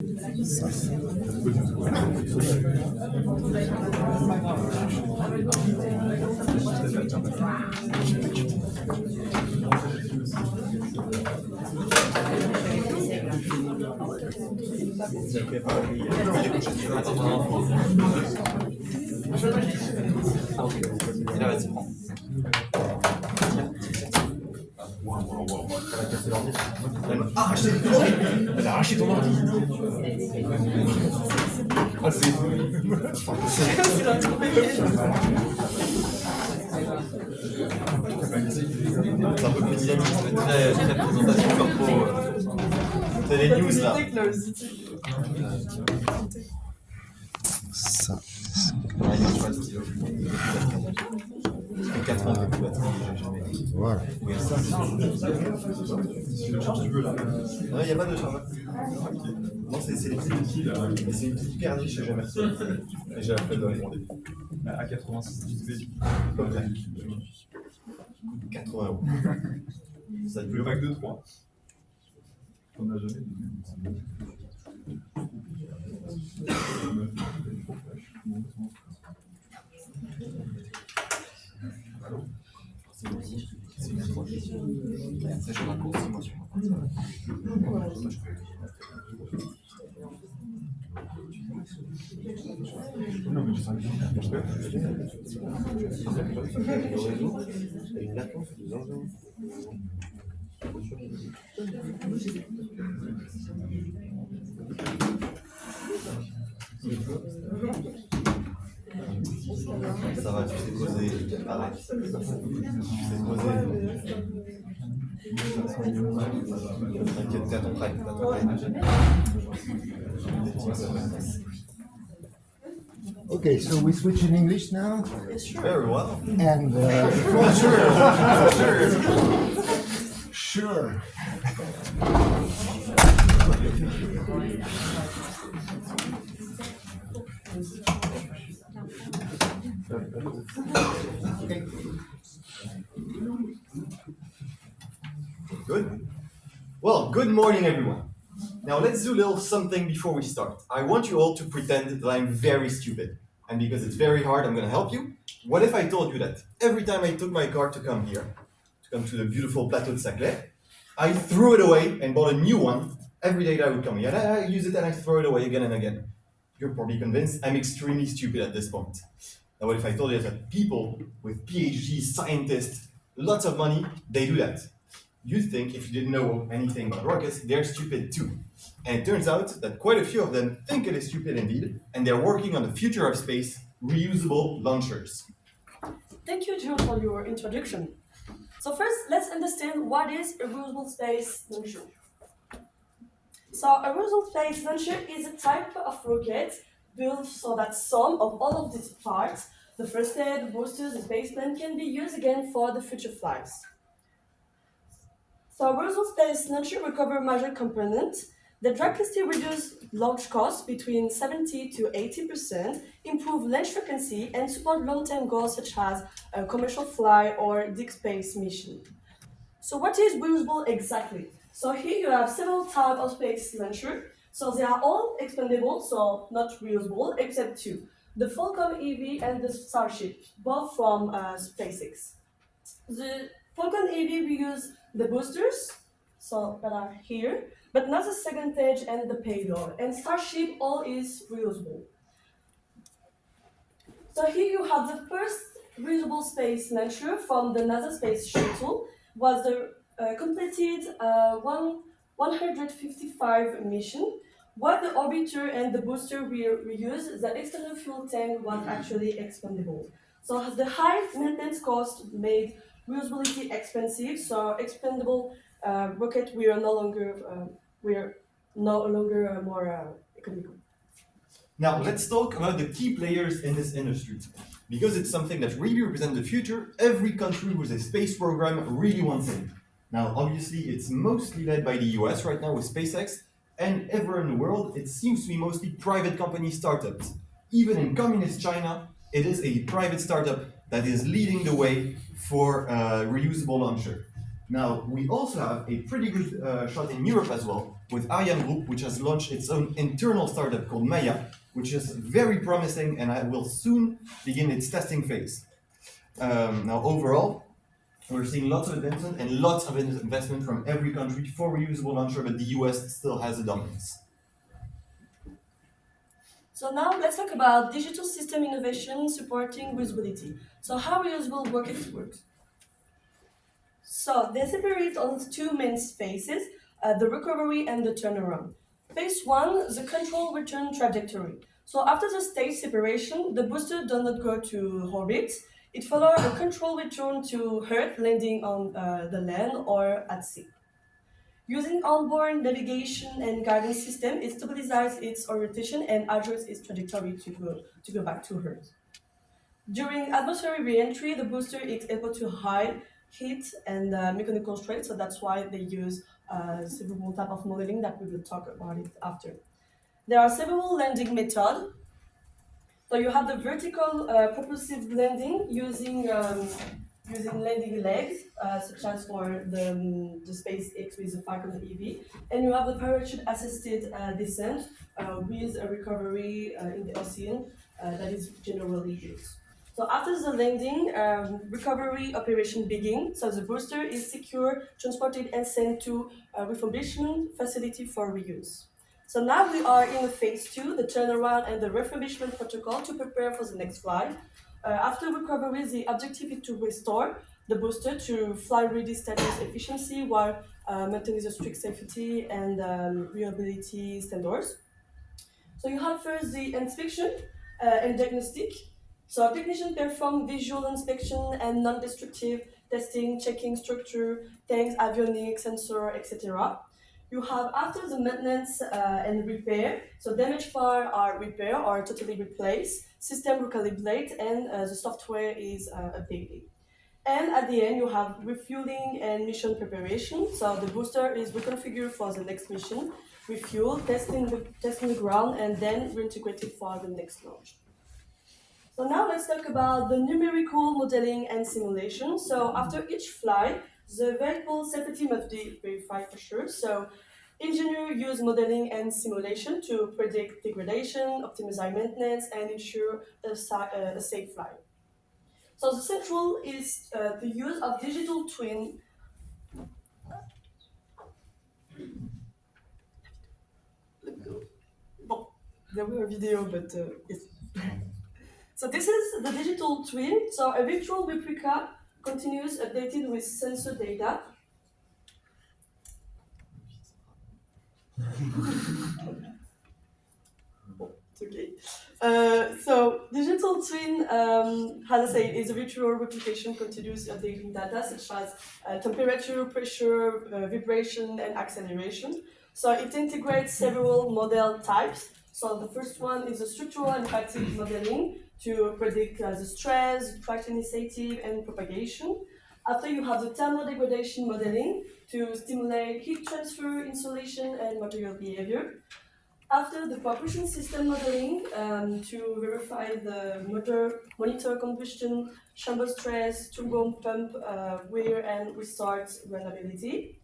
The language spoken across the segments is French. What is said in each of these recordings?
Et là, vas-y, prends. Elle a arraché ton ordi. Ah, c'est un peu plus dynamique, c'est très, très présentation corpo. C'est les news là. Ça. Ouais, il marche pas le stylo. 4 ans de batterie, j'ai jamais. Voilà. Oui, ça. Le charge, tu veux là? Non, il n'y a pas de chargeur. Non, c'est les petits là. Et c'est une petite paire niche, j'ai jamais reçu. Et j'ai appris de demander. À 86 À peu près. 80 euros. Ça le pack de 3. On n'a jamais C'est une approche. Ça, je raccourcis moi sur ma partie. Non, mais je sais Une latence de engins. Ça va, tu sais poser. Pareil. Tu sais poser. T'inquiète, t'es à ton prêt. Okay, so we switch in English now, Very well. and Sure. sure. Good. Well, good morning, everyone. Now let's do a little something before we start. I want you all to pretend that I'm very stupid. And because it's very hard, I'm gonna help you. What if I told you that every time I took my car to come here, to come to the beautiful Plateau de Saclay, I threw it away and bought a new one every day that I would come here. And I use it and I throw it away again and again. You're probably convinced I'm extremely stupid at this point. Now what if I told you that people with PhDs, scientists, lots of money, they do that? You'd think if you didn't know anything about rockets, they're stupid too. And it turns out that quite a few of them think it is stupid indeed, and they're working on the future of space, reusable launchers. Thank you, John, for your introduction. So first, let's understand what is a reusable space launcher. So a reusable space launcher is a type of rocket built so that some of all of these parts, the thrusters, the boosters, the spaceplane, can be used again for the future flights. So a reusable space launcher will cover major components that drastically reduce launch costs between 70 to 80%, improve launch frequency, and support long-term goals such as a commercial flight or deep space mission. So what is reusable exactly? So here you have several types of space launcher. So they are all expandable, so not reusable, except two. The Falcon Heavy and the Starship, both from SpaceX. The Falcon Heavy, we use the boosters, so that are here, but not the second stage and the payload. And Starship all is reusable. So here you have the first reusable space launcher from the NASA Space Shuttle. Was the completed 155 mission. While the orbiter and the booster were reused, the external fuel tank was actually expendable. So the high maintenance cost made reusability expensive. So expendable rocket we are no longer more economical. Now let's talk about the key players in this industry. Because it's something that really represents the future, every country with a space program really wants it. Now obviously it's mostly led by the US right now with SpaceX, and everywhere in the world it seems to be mostly private company startups. Even in communist China, it is a private startup that is leading the way for reusable launcher. Now we also have a pretty good shot in Europe as well, with Ariane Group, which has launched its own internal startup called Maya, which is very promising and will soon begin its testing phase. Now, overall, we're seeing lots of advancement and lots of investment from every country for reusable launcher, but the US still has a dominance. So now let's talk about digital system innovation supporting reusability. So how reusable rockets work. So they separate on two main phases, the recovery and the turnaround. Phase one, the control return trajectory. So after the stage separation, the booster does not go to orbit. It follows a control return to Earth, landing on the land or at sea. Using onboard navigation and guidance system, it stabilizes its orientation and adjusts its trajectory to go back to Earth. During atmospheric re-entry, the booster is able to hide heat and mechanical stress, so that's why they use several type of modeling that we will talk about it after. There are several landing methods. So you have the vertical propulsive landing using landing legs, such as for the SpaceX with the Falcon Heavy, and you have the parachute-assisted descent with a recovery in the ocean that is generally used. So after the landing, recovery operation begins. So the booster is secure, transported, and sent to a refurbishment facility for reuse. So now we are in phase two, the turnaround and the refurbishment protocol to prepare for the next flight. After recovery, the objective is to restore the booster to flight-ready status efficiency while maintaining the strict safety and reliability standards. So you have first the inspection and diagnostic. So technicians perform visual inspection and non-destructive testing, checking structure, tanks, avionics, sensor, etc. You have after the maintenance and repair, so damaged parts are repaired or totally replaced, system recalibrate, and the software is updated. And at the end, you have refueling and mission preparation. So the booster is reconfigured for the next mission, refuel, testing the ground, and then reintegrated for the next launch. So now let's talk about the numerical modeling and simulation. So after each flight, the vehicle safety must be verified for sure. So engineers use modeling and simulation to predict degradation, optimize maintenance, and ensure a safe flight. So the central is the use of digital twin. Bon, there were a video, but yes. So this is the digital twin. So a virtual replica continues updated with sensor data. It's okay. So digital twin, as I said, is a virtual replication continuous updating data such as temperature, pressure, vibration, and acceleration. So it integrates several model types. So the first one is the structural and fatigue modeling to predict the stress, traction initiative, and propagation. After you have the thermal degradation modeling to stimulate heat transfer, insulation, and material behavior. After the propulsion system modeling to verify the motor, monitor combustion, chamber stress, turbo pump wear, and restart runnability.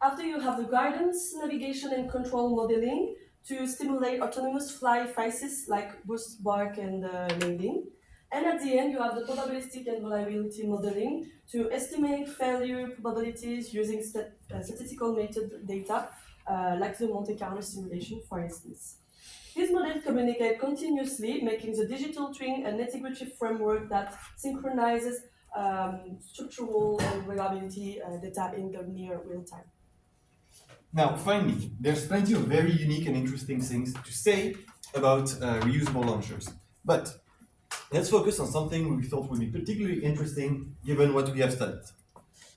After you have the guidance, navigation, and control modeling to stimulate autonomous flight phases like boost, bark, and landing. And at the end, you have the probabilistic and reliability modeling to estimate failure probabilities using statistical method data, like the Monte Carlo simulation, for instance. These models communicate continuously, making the digital twin an integrative framework that synchronizes structural and reliability data in the near real time. Now, finally, there's plenty of very unique and interesting things to say about reusable launchers. But let's focus on something we thought would be particularly interesting given what we have studied.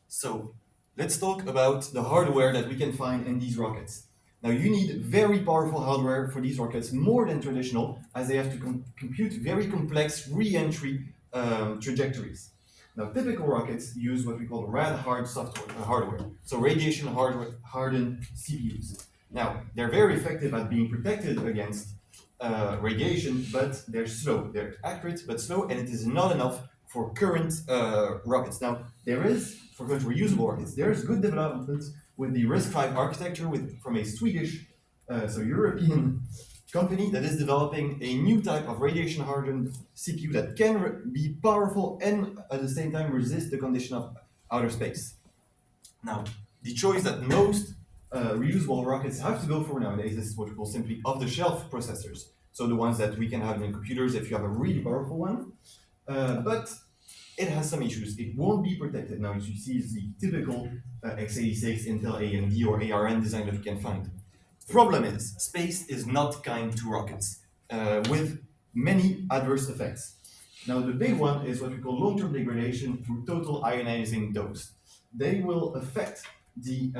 So let's talk about the hardware that we can find in these rockets. Now, you need very powerful hardware for these rockets, more than traditional, as they have to compute very complex re-entry trajectories. Now, typical rockets use what we call rad-hard hardware, so radiation-hardened CPUs. Now, they're very effective at being protected against radiation, but they're slow. They're accurate, but slow, and it is not enough for current rockets. Now, there is, for current reusable rockets, there is good development with the RISC-V architecture from a Swedish, so European company that is developing a new type of radiation-hardened CPU that can be powerful and at the same time resist the condition of outer space. Now, the choice that most reusable rockets have to go for nowadays is what we call simply off-the-shelf processors. So the ones that we can have in computers if you have a really powerful one. But it has some issues. It won't be protected. Now, as you see, it's the typical x86, Intel AMD or ARM design that you can find. Problem is, space is not kind to rockets, with many adverse effects. Now, the big one is what we call long-term degradation through total ionizing dose. They will affect the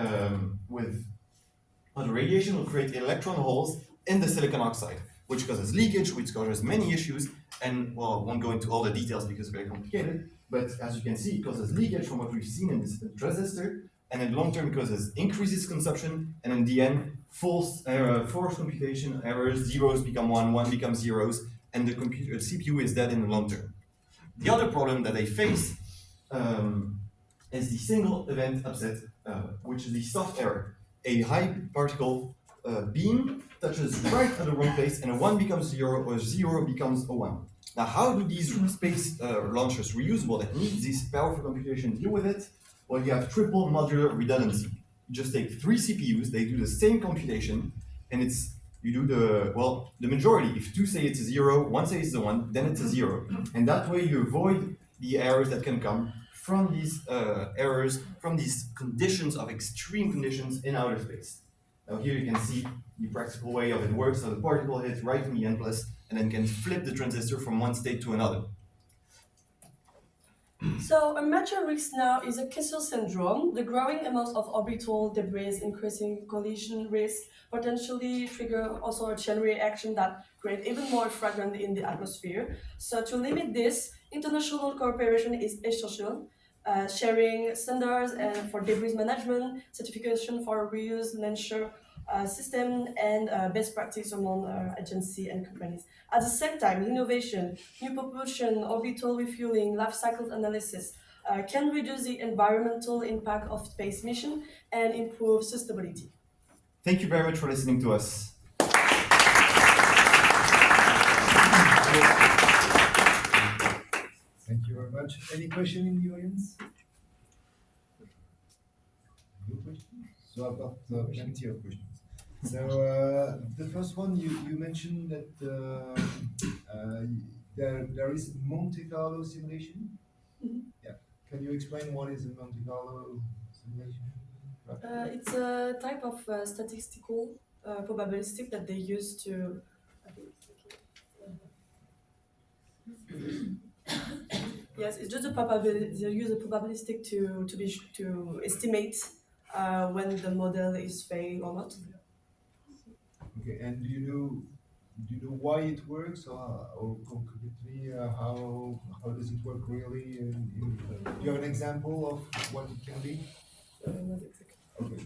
radiation will create electron holes in the silicon oxide, which causes leakage, which causes many issues, and well, I won't go into all the details because it's very complicated, but as you can see, it causes leakage from what we've seen in this transistor, and in long term causes increases consumption, and in the end, forced computation errors, zeros become one becomes zeros, and the CPU is dead in the long term. The other problem that they face is the single event upset, which is the soft error. A high particle beam touches right at the wrong place, and a 1 becomes 0, or 0 becomes a 1. Now, how do these space launchers reusable that need this powerful computation deal with it? Well, you have triple modular redundancy. You just take 3 CPUs, they do the same computation, and you do the majority. If 2 say it's a 0, 1 says it's a 1, then it's a 0. And that way you avoid the errors that can come from these errors, from these conditions of extreme conditions in outer space. Now here you can see the practical way of it works. So the particle hits right in the N+, and then can flip the transistor from one state to another. So a major risk now is a Kessel syndrome. The growing amount of orbital debris increasing collision risk, potentially trigger also a chain reaction that create even more fragment in the atmosphere. So to limit this, international cooperation is essential. Sharing standards and for debris management, certification for reuse, launcher system, and best practice among agencies and companies. At the same time, innovation, new propulsion, orbital refueling, life cycle analysis can reduce the environmental impact of space mission and improve sustainability. Thank you very much for listening to us. Thank you very much. Any question in the audience? No questions? So I've got plenty of questions. So the first one, you mentioned that there is Monte Carlo simulation. Mhm. Yeah. Can you explain what is a Monte Carlo simulation? It's a type of statistical probabilistic that they use to. Yes, it's just a probability. They use a probabilistic to estimate when the model is failing or not. Okay. And do you know why it works, or concretely how does it work really? Do you have an example of what it can be? Not exactly. Okay.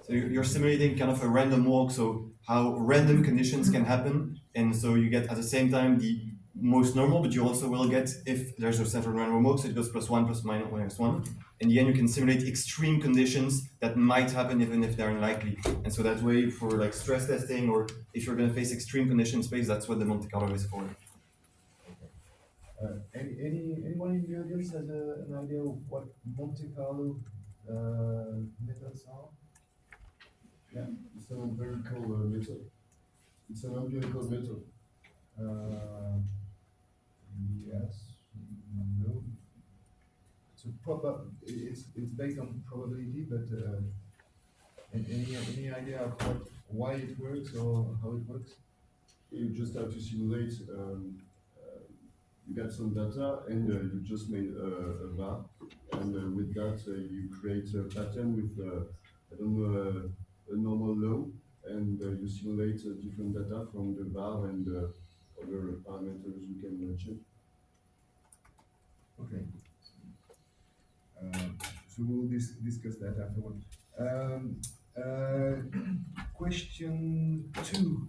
So you're simulating kind of a random walk, so how random conditions can happen, and so you get at the same time the most normal, but you also will get, if there's a central random walk, so it goes +1, ±1. In the end, you can simulate extreme conditions that might happen even if they're unlikely. And so that way, for like stress testing, or if you're going to face extreme condition in space, that's what the Monte Carlo is for. Anyone in the audience has an idea of what Monte Carlo methods are? Yeah, it's an empirical method. It's an empirical method. Yes. No. It's based on probability, but any idea of why it works or how it works? You just have to simulate. You get some data, and you just made a VAR, and with that you create a pattern with a normal law, and you simulate different data from the VAR and other parameters you can check. Okay. So we'll discuss that afterward. Question 2.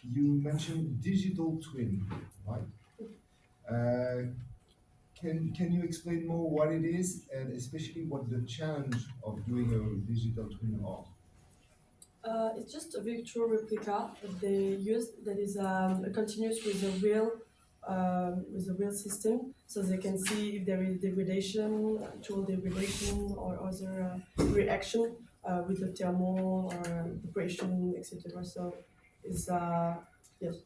You mentioned digital twin, right? can you explain more what it is and especially what the challenge of doing a digital twin are? It's just a virtual replica that they use that is continuous with a real system, so they can see if there is degradation, actual degradation, or other reaction with the thermal or depression, etc. So it's yes.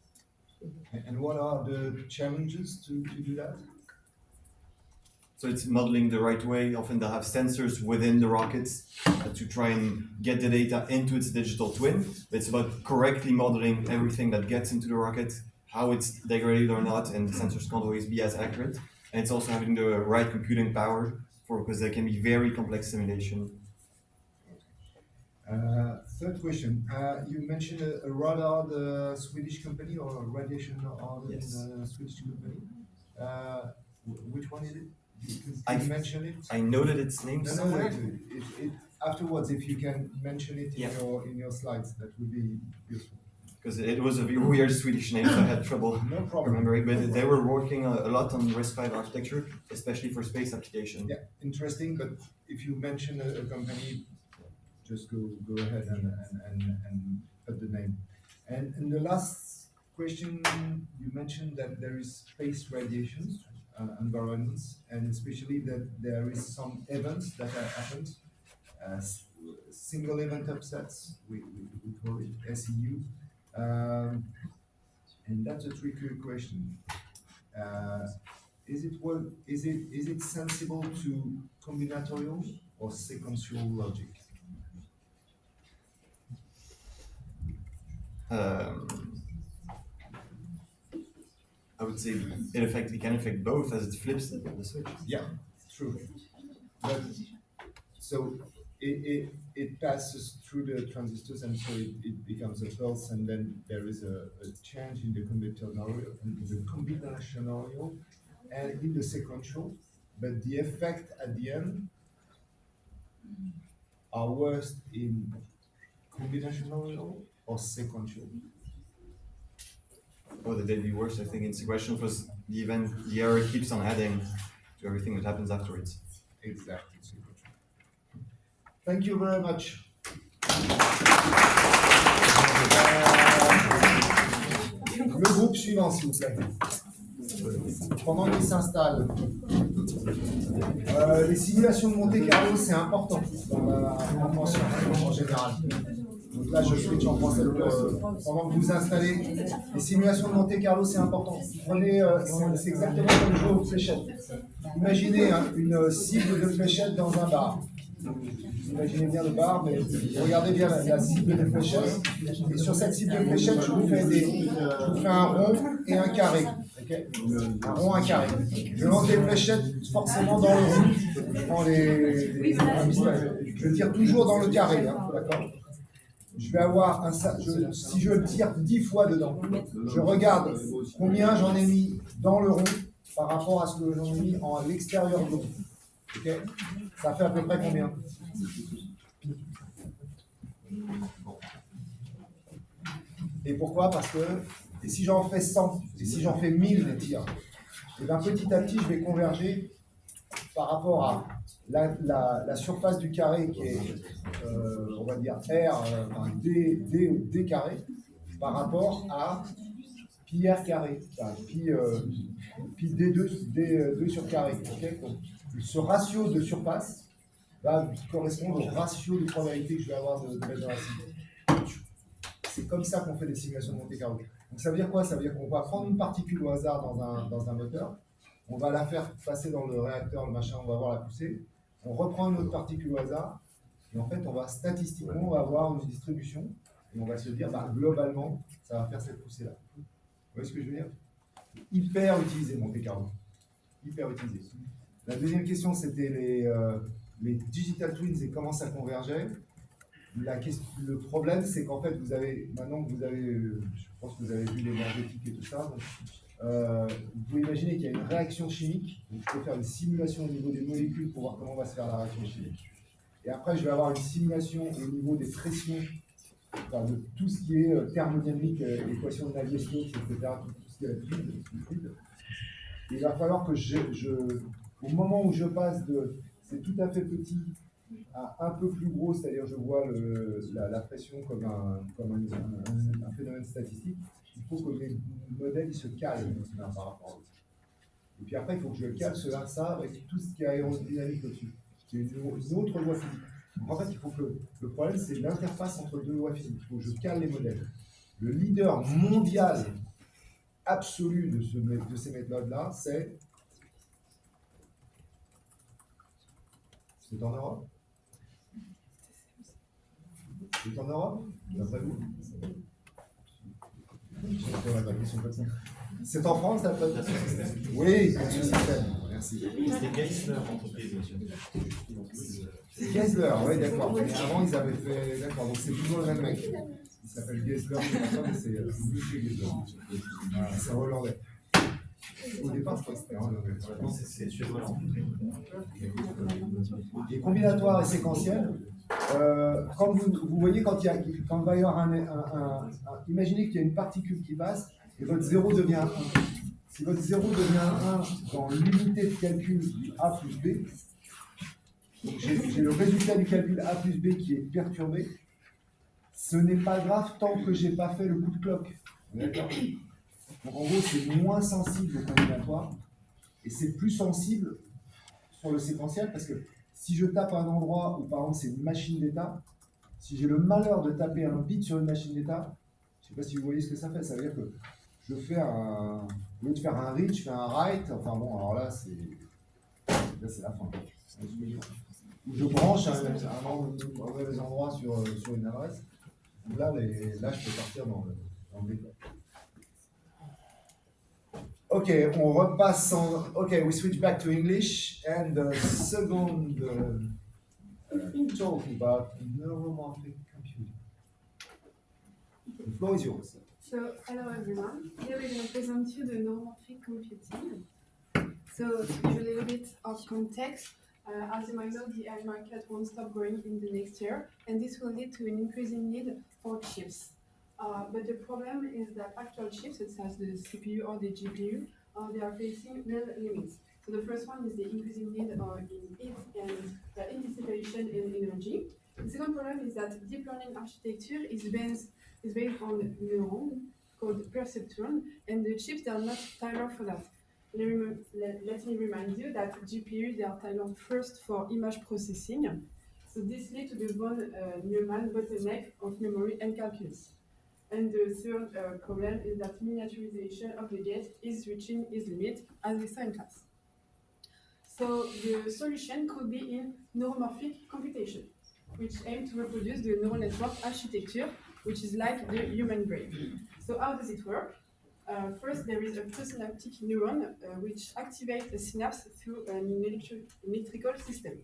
And what are the challenges to do that? So it's modeling the right way. Often they'll have sensors within the rockets to try and get the data into its digital twin. It's about correctly modeling everything that gets into the rocket, how it's degraded or not, and the sensors can't always be as accurate. And it's also having the right computing power because there can be very complex simulation. Third question. You mentioned a radar, the Swedish company, or a radiation radar, Yes. Swedish company. Which one is it? I- Can you mention it? I noted its name No, somewhere. afterwards, if you can mention it Yeah. in your slides, that would be useful. Because it was a weird Swedish name, so I had trouble No problem. remembering. But they were working a lot on RISC-V architecture, especially for space application. Yeah, interesting. But if you mention a company, just go ahead and put the name. And the last question, you mentioned that there is space radiations environments, and especially that there is some events that have happened, single event upsets, we call it SEU, and that's a tricky question. Is it sensible to combinatorial or sequential logic? I would say it can affect both as it flips the switch. Yeah, true. But so it passes through the transistors, and so it becomes a pulse, and then there is a change in the combinatorial and in the sequential, but the effect at the end are worse in combinatorial or sequential. Or that they'd be worse, I think, in sequential because the error keeps on adding to everything that happens afterwards. Exactly. Sequential. Thank you very much. Le groupe suivant, s'il vous plaît. Pendant qu'il s'installe, les simulations de Monte Carlo, c'est important dans la compréhension en général. Donc là, je switch en français pendant que vous vous installez. Les simulations de Monte Carlo, c'est important. Prenez, c'est exactement comme jouer aux fléchettes. Imaginez une cible de fléchette dans un bar. Vous imaginez bien le bar, mais regardez bien la cible de fléchette. Et sur cette cible de fléchette, je vous fais un rond et un carré. Okay, un rond, un carré. Je lance des fléchettes forcément dans le rond. Je prends je tire toujours dans le carré, hein, d'accord. Je vais avoir si je tire 10 fois dedans, je regarde combien j'en ai mis dans le rond par rapport à ce que j'en ai mis en l'extérieur de l'eau. Okay, ça fait à peu près combien? Et pourquoi? Parce que si j'en fais 100, et si j'en fais 1000 des tirs, et bien petit à petit, je vais converger par rapport à la surface du carré qui est, on va dire, D carré, par rapport à pi R carré, enfin, pi D2 sur carré. Okay, donc, ce ratio de surface va correspondre au ratio de probabilité que je vais avoir de mettre dans la cible. C'est comme ça qu'on fait des simulations de Monte Carlo. Donc ça veut dire quoi? Ça veut dire qu'on va prendre une particule au hasard dans un moteur, on va la faire passer dans le réacteur, le machin, on va voir la poussée, on reprend une autre particule au hasard, et en fait, statistiquement, on va avoir une distribution, et on va se dire, globalement, ça va faire cette poussée-là. Vous voyez ce que je veux dire? Hyper utilisé, Monte Carlo. Hyper utilisé. La deuxième question, c'était les digital twins et comment ça convergeait. Le problème, c'est qu'en fait, maintenant que vous avez, je pense que vous avez vu l'énergétique et tout ça, donc, vous pouvez imaginer qu'il y a une réaction chimique. Donc, je peux faire une simulation au niveau des molécules pour voir comment va se faire la réaction chimique. Et après, je vais avoir une simulation au niveau des pressions, enfin, de tout ce qui est thermodynamique, équation de Navier-Stokes, etc., tout ce qui est fluide. il va falloir que au moment où je passe de c'est tout à fait petit à un peu plus gros, c'est-à-dire je vois la pression comme un phénomène statistique, il faut que mes modèles ils se calent l'un par rapport à l'autre. Et puis après, il faut que je cale ça avec tout ce qui est aérodynamique au-dessus, qui est une autre loi physique. Donc en fait, il faut que le problème, c'est l'interface entre deux lois physiques. Il faut que je cale les modèles. Le leader mondial absolu de ces méthodes-là, c'est en Europe. C'est en Europe, d'après vous? C'est en France, d'après vous? Oui, c'est système. Merci. C'était Geisler, entreprise, monsieur. C'est Geisler, oui, d'accord. Mais avant, ils avaient fait. D'accord, donc c'est toujours le même mec. Il s'appelle Geisler, mais c'est Monsieur Geisler. Voilà, c'est hollandais. Au départ, je crois que c'était hollandais. Non, c'est suédois. Les combinatoires et séquentiels, quand vous voyez, quand il va y avoir imaginez qu'il y a une particule qui passe et votre 0 devient 1. Si votre 0 devient 1 dans l'unité de calcul A plus B, j'ai le résultat du calcul A plus B qui est perturbé, ce n'est pas grave tant que je n'ai pas fait le coup de cloque. D'accord ? Donc en gros, c'est moins sensible au combinatoire et c'est plus sensible sur le séquentiel parce que si je tape un endroit où par exemple c'est une machine d'état, si j'ai le malheur de taper un bit sur une machine d'état, je ne sais pas si vous voyez ce que ça fait. Ça veut dire que je fais au lieu de faire un read, je fais un write. Enfin bon, alors là c'est la fin. Ou je branche un mauvais endroit sur une adresse. Là, je peux partir dans le détail. Ok, on repasse en. Ok, we switch back to English and the second talk about neuromorphic computing. The floor is yours. So, hello everyone. Here we're going to present you the neuromorphic computing. So, to give you a little bit of context, as you might know, the AI market won't stop growing in the next year, and this will lead to an increasing need for chips. But the problem is that actual chips, such as the CPU or the GPU, they are facing real limits. So the first one is the increasing need in heat and anticipation in energy. The second problem is that deep learning architecture is based on neuron called perceptron, and the chips they are not tailored for that. Let me remind you that GPU they are tailored first for image processing. So this leads to the von Neumann bottleneck of memory and calculus. And the third problem is that miniaturization of the gate is reaching its limit, as we saw in class. So the solution could be in neuromorphic computation, which aim to reproduce the neural network architecture, which is like the human brain. So how does it work? First, there is a presynaptic neuron which activates a synapse through an electrical signal.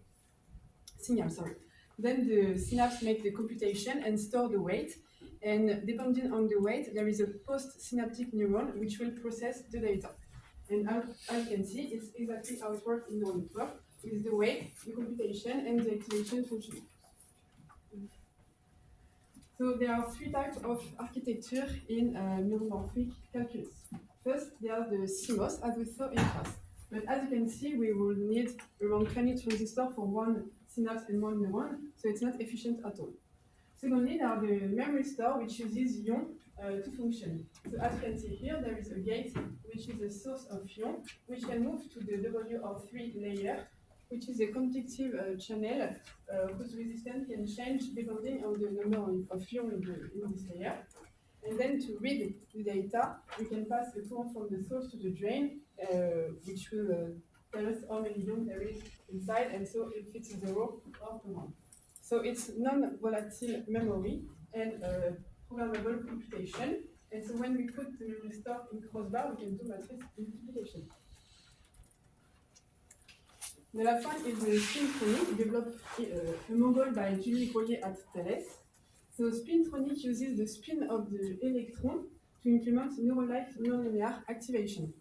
Then the synapse makes the computation and store the weight. And depending on the weight, there is a postsynaptic neuron which will process the data. And as you can see, it's exactly how it works in neural network, with the weight, the computation, and the activation function. So there are three types of architecture in neuromorphic calculus. First, there are the CMOS, as we saw in class. But as you can see, we will need around 20 transistors for one synapse and one neuron, so it's not efficient at all. Secondly, there are the memory store, which uses ion to function. So as you can see here, there is a gate, which is a source of ion, which can move to the WR3 layer, which is a conductive channel whose resistance can change depending on the number of ions in this layer. And then to read the data, we can pass the current from the source to the drain, which will tell us how many ions there is inside, and so if it's 0 or 1. So it's non-volatile memory and programmable computation. And so when we put the memory store in crossbar, we can do matrix multiplication. The last one is the Spintronic, developed a Mongol by Julie Royer at Thales. So Spintronic uses the spin of the electron to implement neural-like nonlinear activation.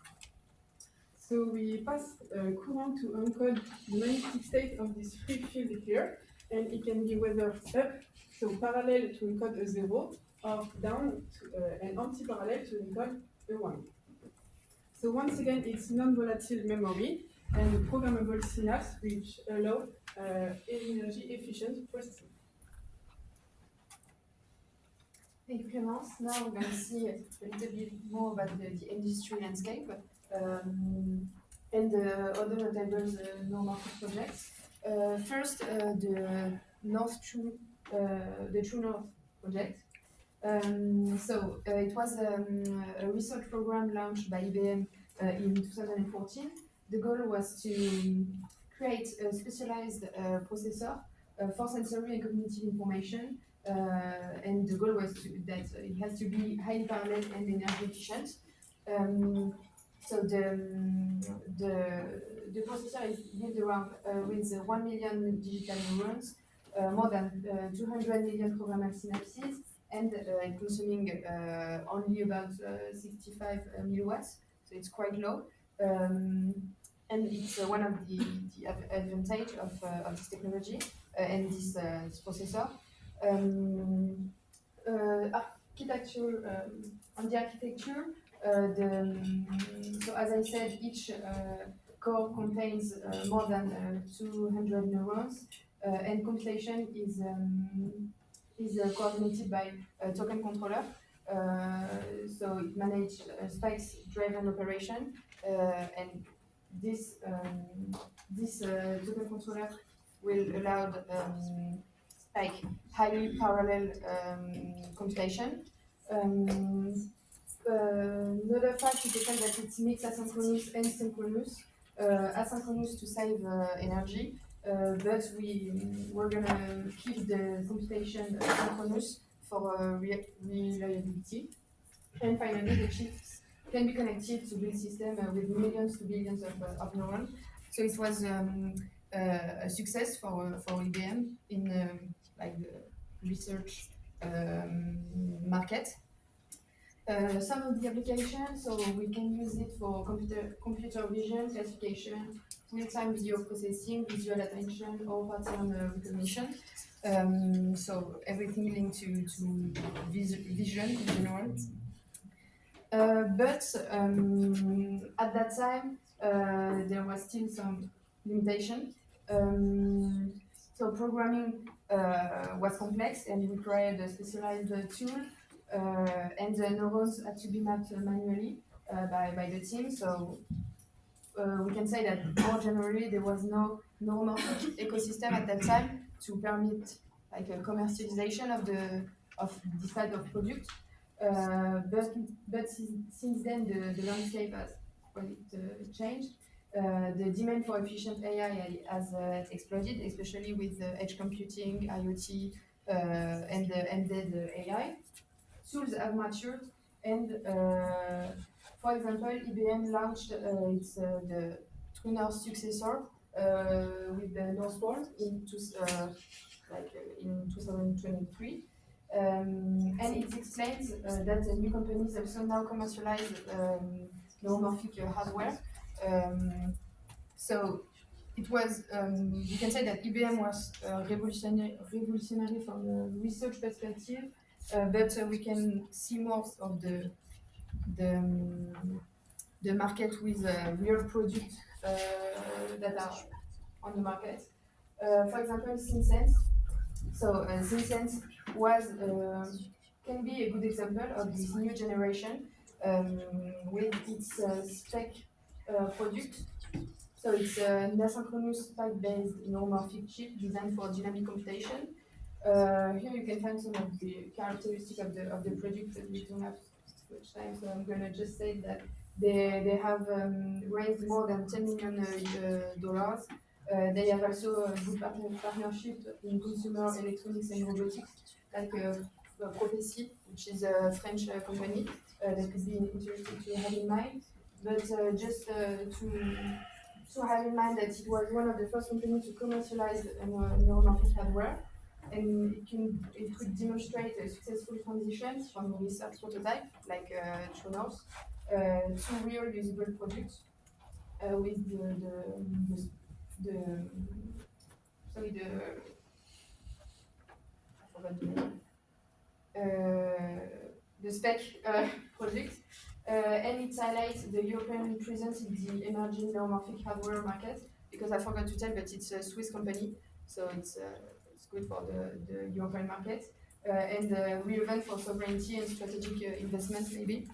So we pass current to encode the magnetic state of this free field here, and it can be whether up, so parallel to encode a 0, or down and anti-parallel to encode a 1. So once again, it's non-volatile memory and programmable synapse, which allow energy efficient processing. Thank you, Clémence. Now we're going to see a little bit more about the industry landscape and the other notable no-market projects. First, the True North project. It was a research program launched by IBM in 2014. The goal was to create a specialized processor for sensory and cognitive information, and the goal was that it has to be highly parallel and energy efficient. The processor is built around with 1 million digital neurons, more than 200 million programmable synapses, and consuming only about 65 milliwatts, so it's quite low. And it's one of the advantage of this technology and this processor. Architecture, on the architecture, so as I said, each core contains more than 200 neurons, and computation is coordinated by a token controller. So it manages spikes driven operation, and this token controller will allow like highly parallel computation. Another fact is the fact that it's mixed asynchronous and synchronous. Asynchronous to save energy, but we're gonna keep the computation synchronous for reliability. And finally, the chips can be connected to build system with millions to billions of neurons. So it was a success for IBM in like the research market. Some of the applications, so we can use it for computer vision, classification, real-time video processing, visual attention, or pattern recognition. So everything linked to vision in general. But at that time, there was still some limitation. So programming was complex and required a specialized tool, and the neurons had to be mapped manually by the team. So we can say that more generally there was no neuromorphic ecosystem at that time to permit like a commercialization of this type of product. But since then the landscape has quite changed. The demand for efficient AI has exploded, especially with edge computing, IoT, and the embedded AI. Tools have matured, and for example, IBM launched the True North successor with the Northport in 2023. And it explains that the new companies also now commercialize neuromorphic hardware. So it was, you can say that IBM was revolutionary from a research perspective, but we can see more of the market with real products that are on the market. For example, SynSense. So SynSense can be a good example of this new generation with its spec product. So it's an asynchronous spike-based neuromorphic chip designed for dynamic computation. Here you can find some of the characteristics of the product that we don't have much time, so I'm gonna just say that they have raised more than $10 million. They have also a good partnership in consumer electronics and robotics, like Prophecy, which is a French company that could be interesting to have in mind. But just to have in mind that it was one of the first companies to commercialize neuromorphic hardware, and it could demonstrate a successful transition from research prototype, like True North, to real usable products with the spec product. and it highlights the European presence in the emerging neuromorphic hardware market, because I forgot to tell, but it's a Swiss company, so it's good for the European market, and relevant for sovereignty and strategic investment maybe.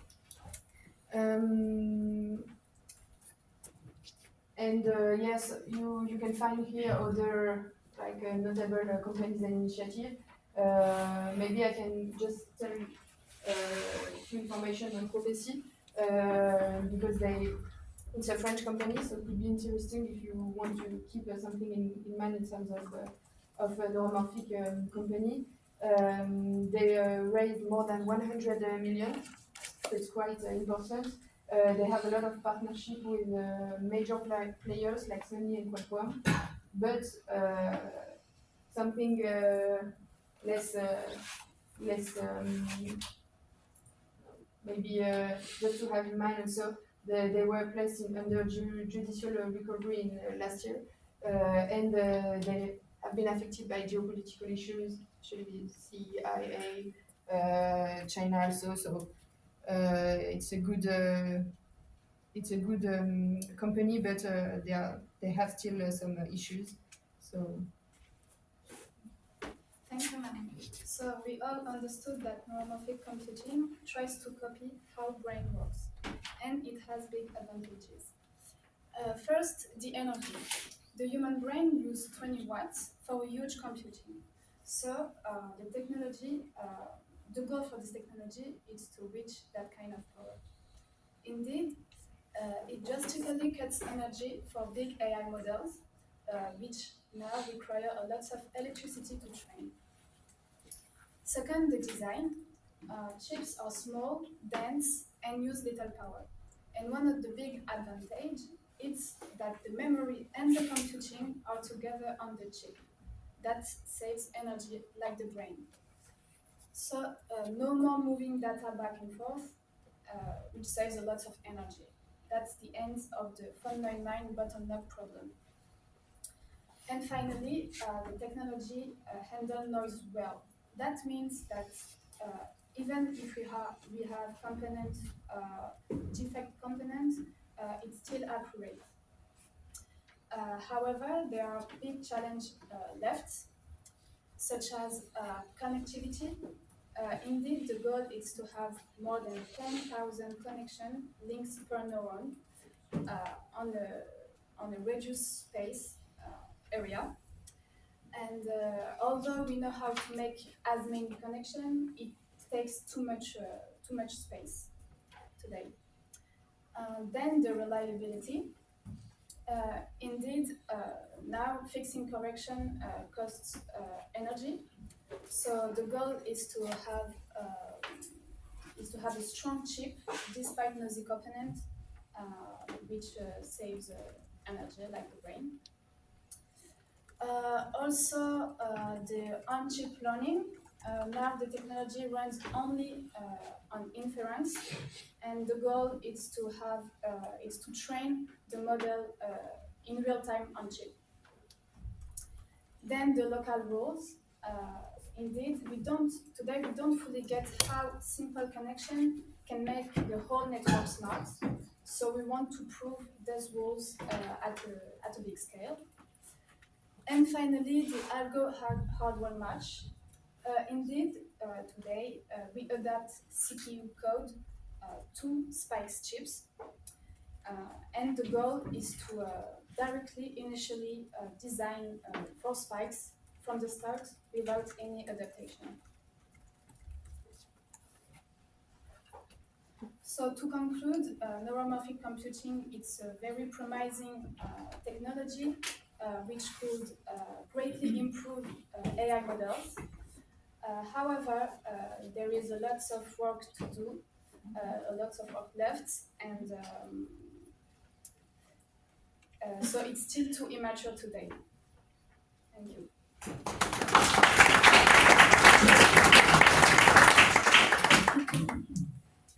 Yes, you can find here other like notable companies and initiatives. Maybe I can just tell few information on Prophecy, because it's a French company, so it could be interesting if you want to keep something in mind in terms of a neuromorphic company. They raised more than 100 million, so it's quite important. They have a lot of partnership with major players like Sony and Qualcomm, but something less maybe just to have in mind also, they were placed under judicial recovery in last year, and they have been affected by geopolitical issues, especially CIA, China also. So it's a good company, but they have still some issues. So Thank you, ma'am. So we all understood that neuromorphic computing tries to copy how brain works, and it has big advantages. First, the energy. The human brain uses 20 watts for huge computing. So the goal for this technology is to reach that kind of power. Indeed, it drastically cuts energy for big AI models, which now require a lot of electricity to train. Second, the design. Chips are small, dense, and use little power. And one of the big advantages is that the memory and the computing are together on the chip. That saves energy like the brain. So no more moving data back and forth, which saves a lot of energy. That's the end of the 499 bottleneck problem. And finally, the technology handles noise well. That means that even if we have components, defect components, it's still accurate. However, there are big challenges left, such as connectivity. Indeed, the goal is to have more than 10,000 connection links per neuron on a reduced space area. And although we know how to make as many connections, it takes too much space today. Then the reliability. Indeed, now fixing correction costs energy. So the goal is to have a strong chip despite noisy component, which saves energy like the brain. Also, the on-chip learning. Now the technology runs only on inference, and the goal is to train the model in real time on chip. Then the local rules. Indeed, today we don't fully get how simple connection can make the whole network smart. So we want to prove those rules at a big scale. And finally, the algo hardware match. Indeed, today we adapt CPU code to Spikes chips, and the goal is to directly initially design for Spikes from the start without any adaptation. So to conclude, neuromorphic computing, it's a very promising technology which could greatly improve AI models. However, there is a lot of work to do, a lot of work left, and so it's still too immature today. Thank you.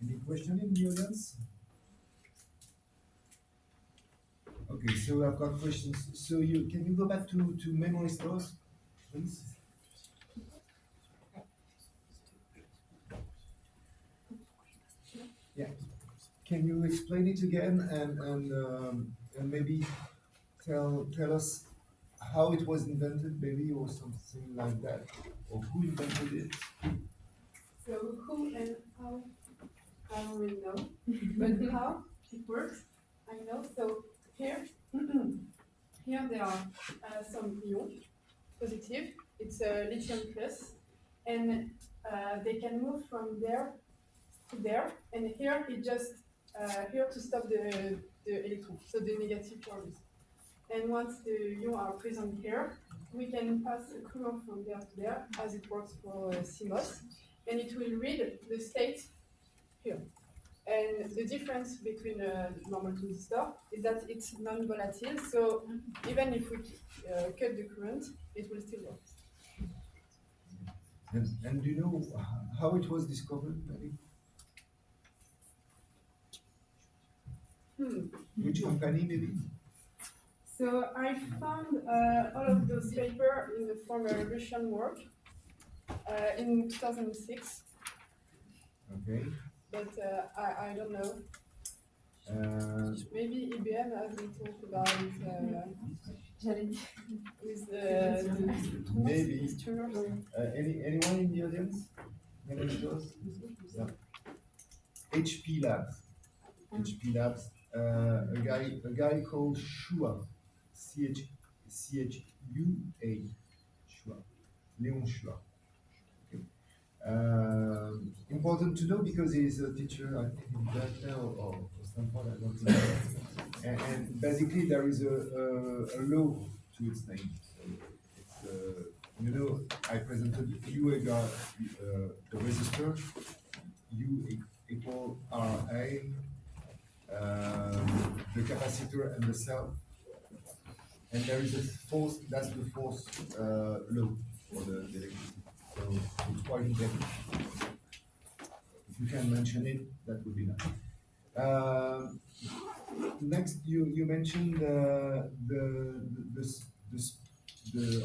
Any question in the audience? Okay, so I've got questions. So can you go back to memory stores, please? Yeah. can you explain it again and maybe tell us how it was invented, maybe, or something like that, or who invented it? So who and how, I don't really know, but how it works, I know. So here, here there are some ions, positive, it's a lithium plus, and they can move from there to there, and here it just here to stop the electron, so the negative charges. And once the ions are present here, we can pass a current from there to there, as it works for CMOS, and it will read the state here. And the difference between a normal transistor is that it's non-volatile, so even if we cut the current, it will still work. And do you know how it was discovered, maybe? Which company, maybe? So I found all of those papers in the former Russian work in 2006, Okay. but I don't know. Maybe IBM has been talked about it with the Maybe. tuners. Anyone in the audience? Any of those? Yeah. HP Labs. HP Labs. A guy called Chua. C-H-U-A. Chua. Léon Chua. Okay. Important to know because he's a teacher, I think, in Berkeley or Stanford, I don't know. And basically there is a law to its name. So it's, you know, I presented U the resistor, U equal RA, the capacitor and the cell. And there is a force, that's the force law for the electricity. So it's quite important. If you can mention it, that would be nice. Next, you mentioned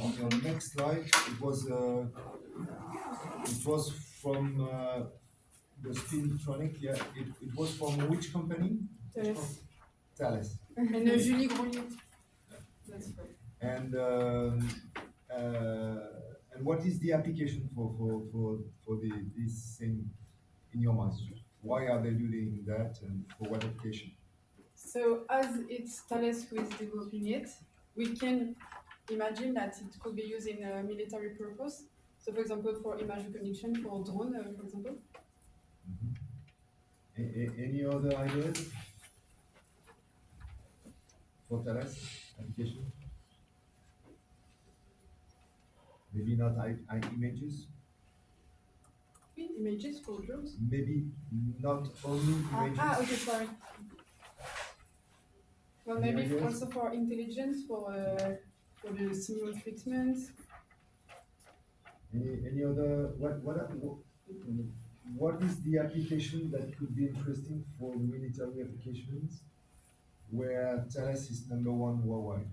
on your next slide. It was from the Spintronic. Yeah, it was from which company? Thales. Thales. And Julie Grolier. That's right. And what is the application for this thing in your mind? Why are they doing that and for what application? So as it's Thales who is developing it, we can imagine that it could be used in a military purpose. So for example, for image recognition, for drone, for example. Any other ideas for Thales application? Maybe not images. Images for drones. Maybe not only images. Okay, sorry. Well, Any maybe ideas? also for intelligence, for the signal treatment. Any other? What is the application that could be interesting for military applications, where Thales is number one worldwide?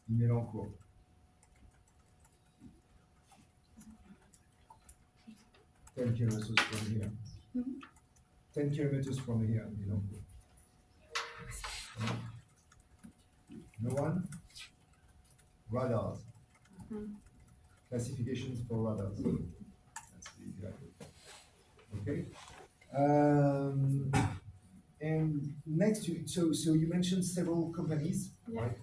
In Elancourt. 10 kilometers from here. 10 kilometers from here, in Elancourt. No one? Radars. Classifications for radars. That's the easy idea. Okay. And next, so you mentioned several companies, Yeah. right?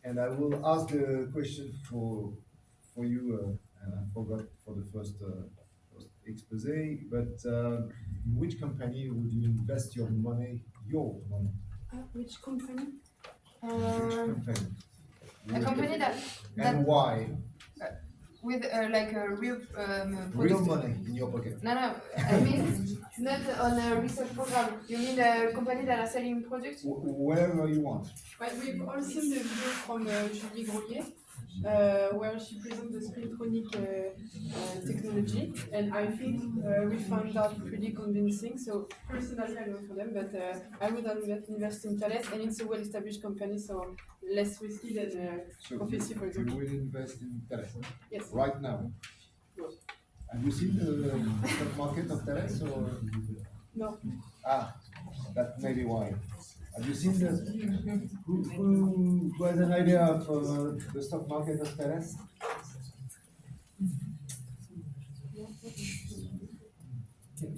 And I will ask the question for you, and I forgot for the first expose, but in which company would you invest your money? Which company? Which company? A company that And why? with like a real Real product. money in your pocket. No, I mean not on a research program. You mean a company that are selling products? Wherever you want. Well, we've all seen the video from Julie Grolier. where she presented the Sprintronic technology, and I think we found that pretty convincing. So personally, I don't know for them, but I would invest in Thales, and it's a well-established company, so less risky than So Prophecy, for you example. will invest in Thales Yes. right now. Have you seen the stock market of Thales or? No. Ah, that may be why. Have you seen the, who has an idea of the stock market of Thales?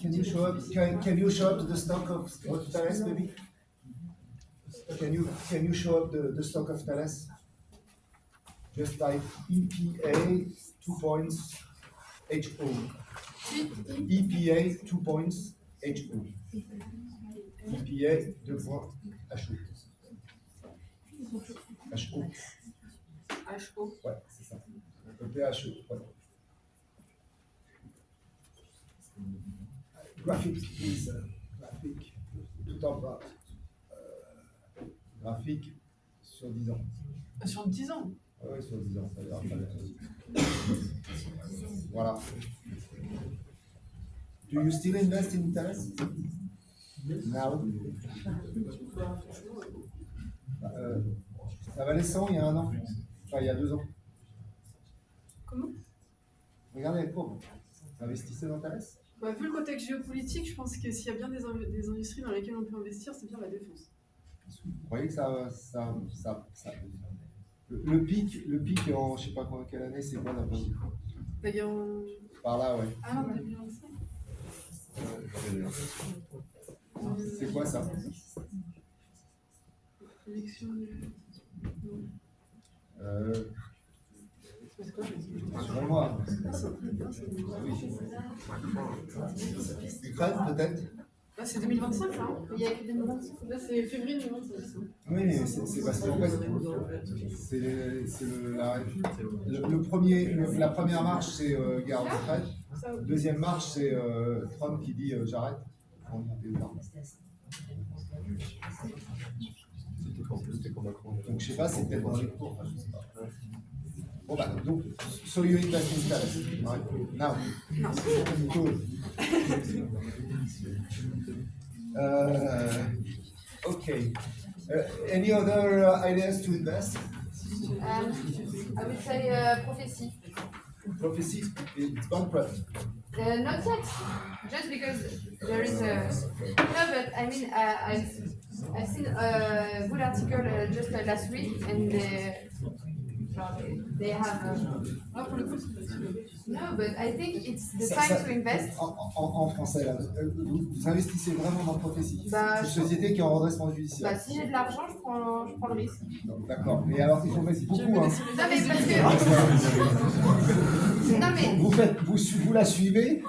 Can you show up? Can you show up the stock of Thales, maybe? Can you show up the stock of Thales? Just type EPA 2 points HO. EPA 2 points HO. EPA 2 points HO. HO. HO. Ouais, c'est ça. EPHO. Ouais. Graphique, please. Graphique. Tout en bas. Graphique sur 10 ans. Sur 10 ans. Oui, sur 10 ans, ça ira pas bien. Voilà. Do you still invest in Thales? Now? Ça valait 100 il y a 1 an. Enfin, il y a 2 ans. Comment? Regardez la courbe. Investissez dans Thales? Bah, vu le contexte géopolitique, je pense que s'il y a bien des industries dans lesquelles on peut investir, c'est bien la défense. Vous croyez que le pic en je sais pas quelle année, c'est quoi d'après vous? D'ailleurs, Par là, ouais. ah non, 2025. C'est quoi ça? Élection. Selon moi. Ukraine, peut-être? Là, c'est 2025, là. Il y a que 2025. Là, c'est février 2025. Oui, mais c'est parce qu'en fait, la première marche, c'est guerre d'Ukraine. Deuxième marche, c'est Trump qui dit j'arrête. On monte les armes. Donc je sais pas, c'est peut-être dans les cours. Enfin, je sais pas. Bon bah donc, so you invest in Thales, right? Now. Cool. Okay. Any other ideas to invest? I would say Prophecy. Prophecy, it's bankrupt. Not yet, just because there is a. No, but I mean, I've seen a good article just last week, and they have. No, but I think it's the time to invest. En français, là, vous investissez vraiment dans Prophecy. Bah, C'est une société qui est en redressement judiciaire. Bah, si j'ai de l'argent, je prends le risque. D'accord. Mais alors, il faut mettre beaucoup. Hein. Non, mais parce que. Non, mais. Vous la suivez.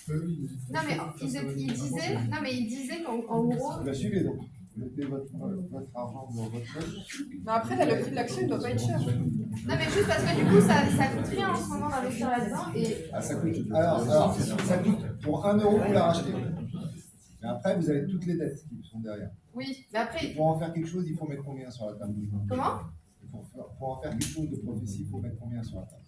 Non, mais il disait qu'en gros. Vous la suivez donc. Mettez votre argent dans votre poche. Mais après, là, le prix de l'action, il doit pas être cher. Non, mais juste parce que du coup, ça coûte rien en ce moment d'investir là-dedans. Et... Ah, ça coûte. Alors, ça coûte pour 1 euro, vous la rachetez. Mais après, vous avez toutes les dettes qui sont derrière. Oui, mais après. Et pour en faire quelque chose, il faut mettre combien sur la table? Comment? Pour en faire quelque chose de Prophecy, il faut mettre combien sur la table?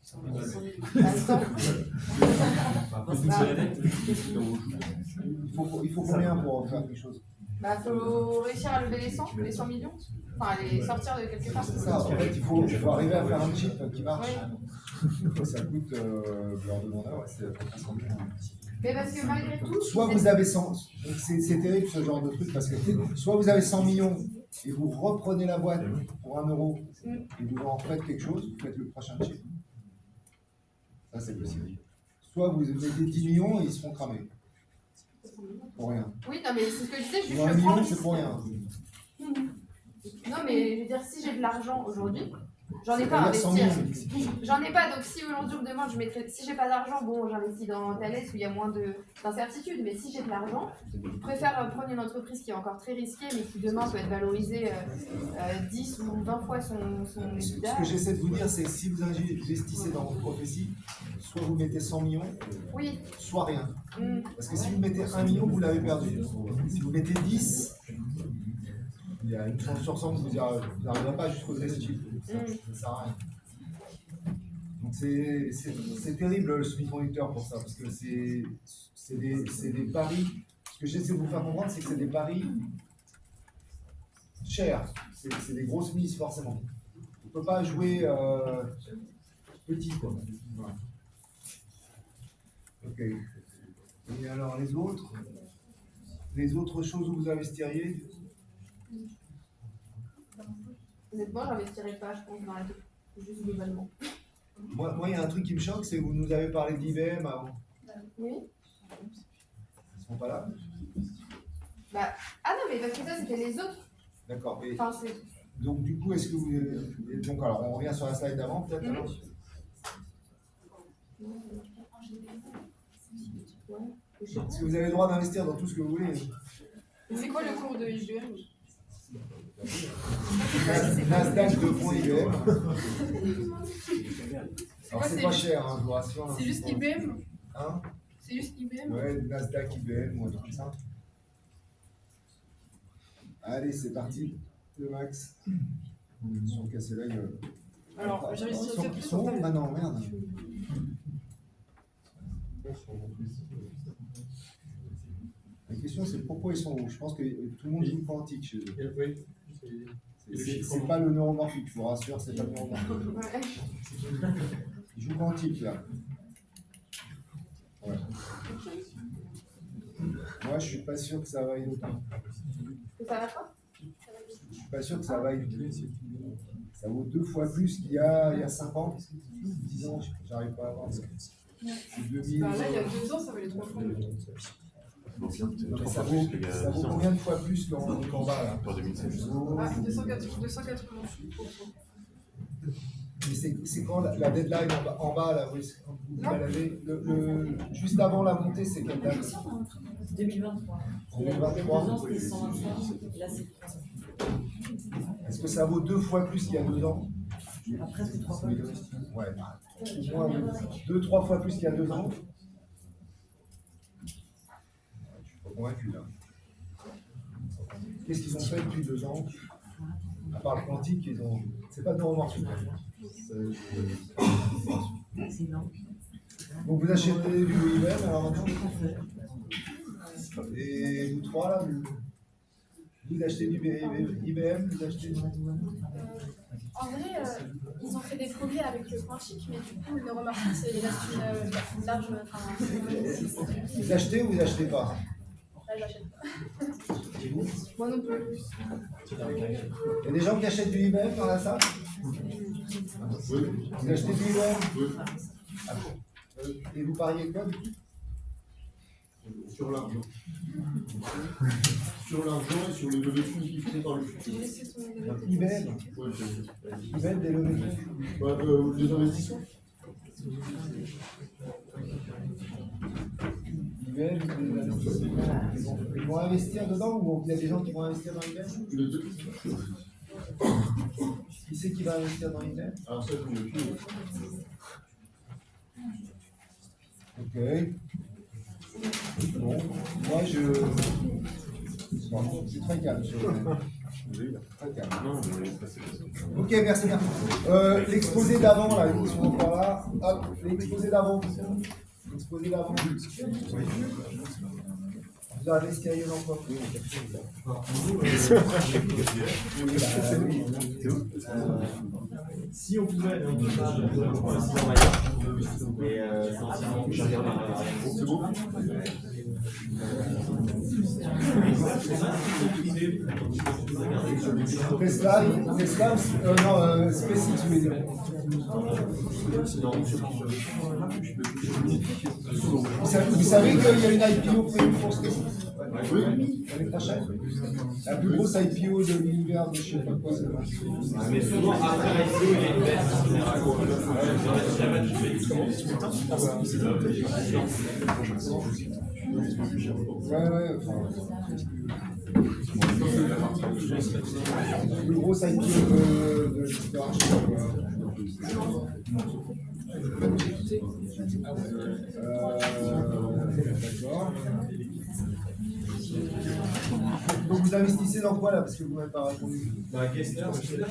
Il faut combien pour en faire quelque chose? Bah, faut réussir à lever les 100 millions. Enfin, les sortir de quelque part. C'est ça, en fait, il faut arriver à faire un chip qui marche. Ouais. Ça coûte, leur demandeur, ouais, c'est à peu près 100 millions. Mais parce que malgré tout. Soit vous avez 100, c'est terrible ce genre de truc, parce que soit vous avez 100 millions et vous reprenez la boîte pour 1 euro et vous en faites quelque chose, vous faites le prochain chip. Ça, c'est possible. Soit vous mettez 10 millions et ils se font cramer. Pour rien. Oui, non, mais c'est ce que je disais, juste Dans 1 le prendre. million, c'est pour rien. Non, mais je veux dire, si j'ai de l'argent aujourd'hui, j'en ai pas à C'est-à-dire 100 investir. millions. J'en ai pas, donc si aujourd'hui ou demain je mettrais. Si j'ai pas d'argent, bon, j'investis dans Thales où il y a moins d'incertitudes, mais si j'ai de l'argent, je préfère prendre une entreprise qui est encore très risquée, mais qui demain peut être valorisée 10 ou 20 fois son Ce EBITDA. que j'essaie de vous dire, c'est que si vous investissez dans votre prophétie, soit vous mettez 100 millions, Oui. soit rien. Mm. Parce que si vous mettez 1 million, vous l'avez perdu. Si vous mettez 10, il y a une chance sur 100 que vous n'arriverez pas jusqu'au test chip. Ça ne sert à rien. Donc c'est terrible le semi-conducteur pour ça, parce que c'est des paris. Ce que j'essaie de vous faire comprendre, c'est que c'est des paris chers. C'est des grosses mises forcément. On ne peut pas jouer petit quoi. Voilà. Ok. Et alors les autres choses où vous investiriez? Honnêtement, j'investirais pas, je pense, dans la tech, juste globalement. Moi, il y a un truc qui me choque, c'est que vous nous avez parlé d'IBM avant. Oui. Ils sont pas là? Bah, ah non, mais parce que ça, c'était les autres. D'accord. Et Enfin, c'est. donc du coup, est-ce que vous... Donc alors, on revient sur la slide d'avant peut-être alors. Est-ce que vous avez le droit d'investir dans tout ce que vous voulez? C'est quoi le cours de IBM? Nasdaq de fonds IBM. Alors c'est c'est pas juste- cher, hein, je vous rassure. C'est juste IBM? Hein? C'est juste IBM? Ouais, Nasdaq, IBM ou un truc comme ça. Allez, c'est parti. Le max. Ils se sont cassés la gueule. Alors, j'investirais Ils plus sont en où termes maintenant? Merde. La question c'est pourquoi ils sont hauts. Je pense que tout le monde joue quantique chez eux. C'est pas le neuromorphique, je vous rassure, c'est pas le neuromorphique. Ouais. Ils jouent quantique là. Ouais. Moi je suis pas sûr que ça vaille autant. Que ça va pas? Je suis pas sûr que ça vaille. Ça vaut 2 fois plus qu'il y a 5 ans. 10 ans, j'arrive pas à voir. C'est 2000. Bah là, il y a 2 ans, ça valait 3 fois. Non, mais ça vaut combien de fois plus qu'en bas là? Ah, 280. Mais c'est quand la deadline en bas là, oui, c'est quand vous baladez, juste avant la montée, c'est quelle date? 2023. 2023. C'était 125, là c'est 300. Est-ce que ça vaut 2 fois plus qu'il y a 2 ans? À presque 3 fois. Ouais, au moins 2-3 fois plus qu'il y a 2 ans. Je suis pas convaincu là. Qu'est-ce qu'ils ont fait depuis 2 ans? À part le quantique, ils ont. C'est pas de neuromorphique. C'est lent. Donc vous achetez du IBM alors maintenant? Et vous trois là, vous achetez du IBM, vous achetez. En vrai, ils ont fait des progrès avec le quantique, mais du coup, le remarquable, c'est qu'il reste une large. Vous achetez ou vous achetez pas? Là, j'achète pas. Moi non plus. Il y a des gens qui achètent du IBM dans la salle? Vous achetez du IBM? Ah bon. Et vous pariez quoi du coup? Sur l'argent. Sur l'argent et sur les levées de fonds qui font par le futur. IBM? Ouais, IBM des levées de fonds? les investissements. IBM, des investissements. Ils vont investir dedans ou il y a des gens qui vont investir dans IBM? Les deux. Qui c'est qui va investir dans IBM? Alors ça, je ne plus. Ok. Bon, moi je suis très calme. Très calme. Ok, merci bien. L'exposé d'avant, là, ils sont encore là. Hop, l'exposé d'avant. L'exposé d'avant. Vous investiriez dans quoi? Si on pouvait, on peut pas, si on va y et c'est entièrement chargé par c'est bon. Tesla, non, SpaceX, vous voulez dire. Vous savez qu'il y a une IPO prévue pour SpaceX? Oui. L'année prochaine. La plus grosse IPO de l'univers de je sais pas quoi. Mais souvent, après l'IPO, il y a une baisse en général. Ouais, enfin. La plus grosse IPO de l'histoire, je sais pas quoi. D'accord. Donc vous investissez dans quoi là? Parce que vous m'avez pas répondu. Bah, Kessler, je sais pas.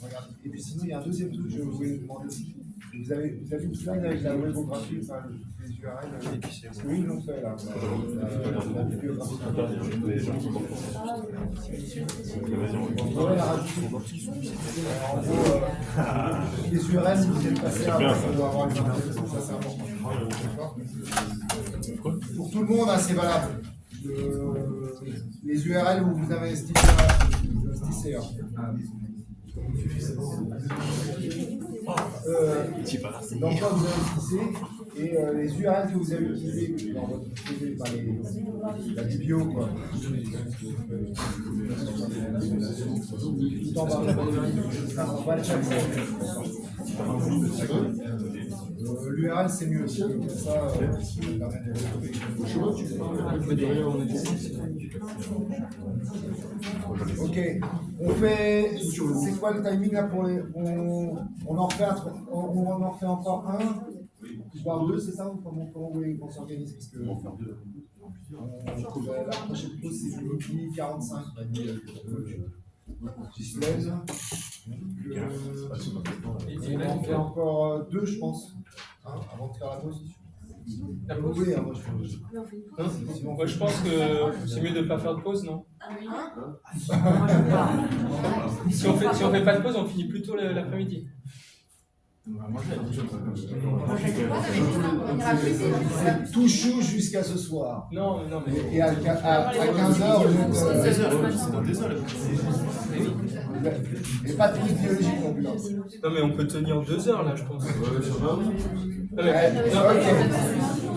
Regarde. Et puis sinon, il y a un deuxième truc que je voulais vous demander aussi. Vous avez une slide avec la webographie, enfin, les URL, parce que oui, ils l'ont fait là. La bibliographie. On pourrait la rajouter. En gros, les URL, si vous êtes passé à on doit avoir une information, ça c'est important. Pour tout le monde, hein, c'est valable. Les URL où vous avez sticker. Dans quoi vous avez utilisé et les URL que vous avez utilisés dans votre CV, la biblio, quoi. Tout en bas. On va le chercher. L'URL c'est mieux aussi, comme ça, ok, on fait. C'est quoi le timing là pour les. On en refait encore un, voire deux, c'est ça ou comment vous voulez qu'on s'organise? Parce que la prochaine pause c'est midi 45, on a dit Gislaine. On en fait encore deux, je pense, hein, avant de faire la pause. La pause. Oui, moi je Moi, je pense que c'est mieux de ne pas faire de pause, non? Si on fait pas de pause, on finit plutôt l'après-midi. Tout chaud jusqu'à ce soir. Non, mais. Et à 15h, et pas de quiz biologique non plus. Non, mais on peut tenir 2 heures là, je pense.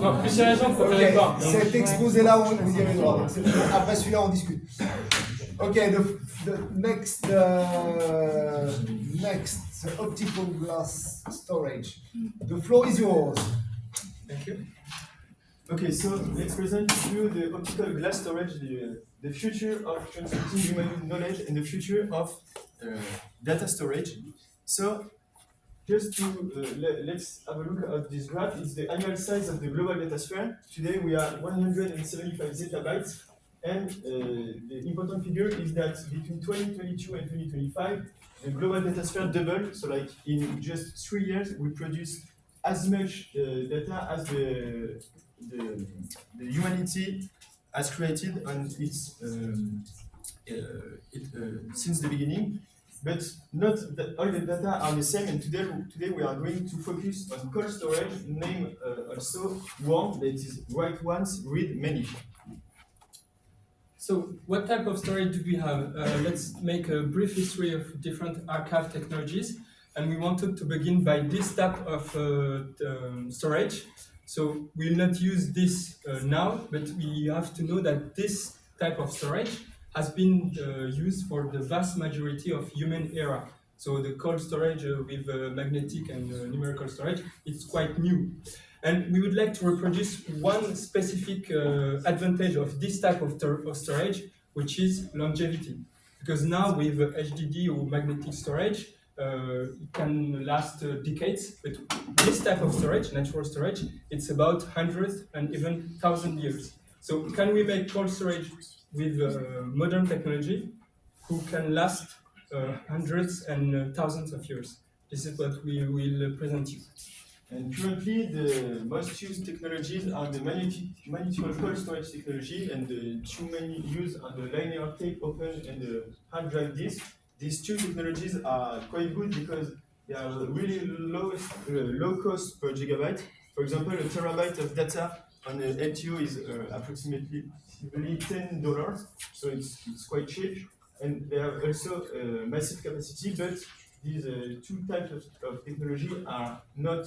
Non, plus sérieusement, faut faire pas. Cet exposé-là, vous y avez droit. Après celui-là, on discute. Ok, the next, optical glass storage. The floor is yours. Thank you. Okay, so let's present to you the optical glass storage, the future of transmitting human knowledge and the future of data storage. So, just to let's have a look at this graph. It's the annual size of the global data sphere. Today we are 175 zettabytes, and the important figure is that between 2022 and 2025, the global data sphere doubled. So, like in just 3 years, we produce as much data as the humanity has created on its since the beginning. But not that all the data are the same, and today we are going to focus on cold storage, named also warm, that is write once, read many. So, what type of storage do we have? Let's make a brief history of different archive technologies, and we wanted to begin by this type of storage. So, we'll not use this now, but we have to know that this type of storage has been used for the vast majority of human era. So the cold storage with magnetic and numerical storage, it's quite new. And we would like to reproduce one specific advantage of this type of storage, which is longevity. Because now with HDD or magnetic storage, it can last decades, but this type of storage, natural storage, it's about hundreds and even 1,000 years. So can we make cold storage with modern technology who can last hundreds and thousands of years? This is what we will present you. And currently, the most used technologies are the magnetical cold storage technology and the two main used are the linear tape open and the hard drive disk. These two technologies are quite good because they are really low cost per gigabyte. For example, a terabyte of data on the LTO is approximately $10, so it's quite cheap. And they have also massive capacity, but these two types of technology are not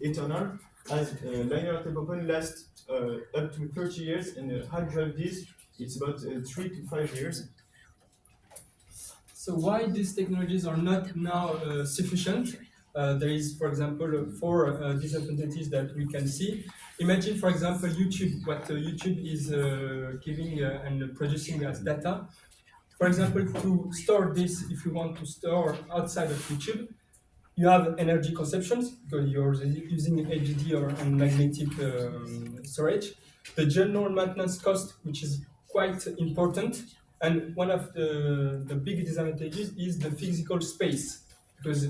eternal, as linear tape open lasts up to 30 years, and the hard drive disk it's about 3 to 5 years. So why these technologies are not now sufficient? There is, for example, 4 disadvantages that we can see. Imagine, for example, YouTube, what YouTube is giving and producing as data. For example, to store this, if you want to store outside of YouTube, you have energy consumptions because you're using HDD or magnetic storage. The general maintenance cost, which is quite important, And one of the big disadvantages is the physical space, because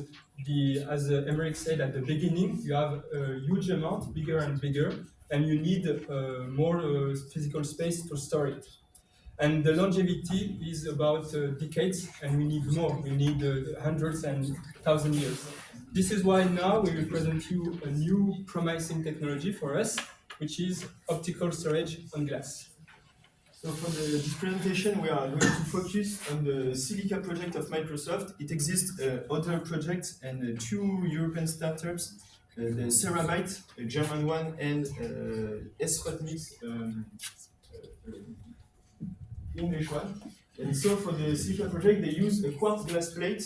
as Emeric said at the beginning, you have a huge amount, bigger and bigger, and you need more physical space to store it. And the longevity is about decades, and we need more. We need hundreds and thousand years. This is why now we will present you a new promising technology for us, which is optical storage on glass. So for this presentation, we are going to focus on the Silica project of Microsoft. It exists other projects and two European startups, the Cerabyte, a German one, and S-Photonics, English one. And so for the Silica project, they use a quartz glass plate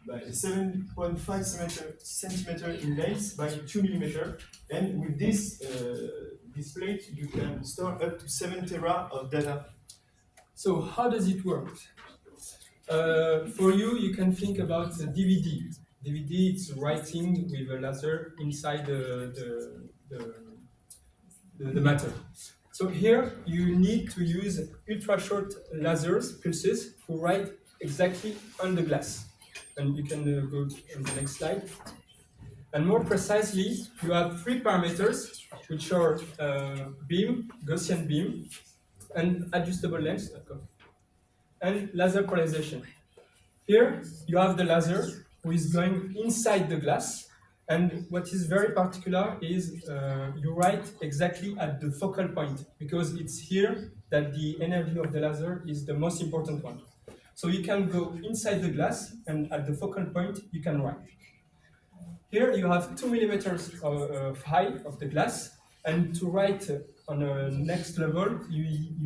by 7.5 centimeter in length by 2 millimeter. And with this plate, you can store up to 7 tera of data. So how does it work? For you can think about a DVD. DVD, it's writing with a laser inside the matter. So here you need to use ultra-short lasers, pulses, to write exactly on the glass. And you can go on the next slide. And more precisely, you have three parameters, which are beam, Gaussian beam, and adjustable length, and laser polarization. Here, you have the laser, who is going inside the glass, and what is very particular is you write exactly at the focal point, because it's here that the energy of the laser is the most important one. So you can go inside the glass, and at the focal point, you can write. Here you have 2 millimeters of height of the glass, and to write on a next level, you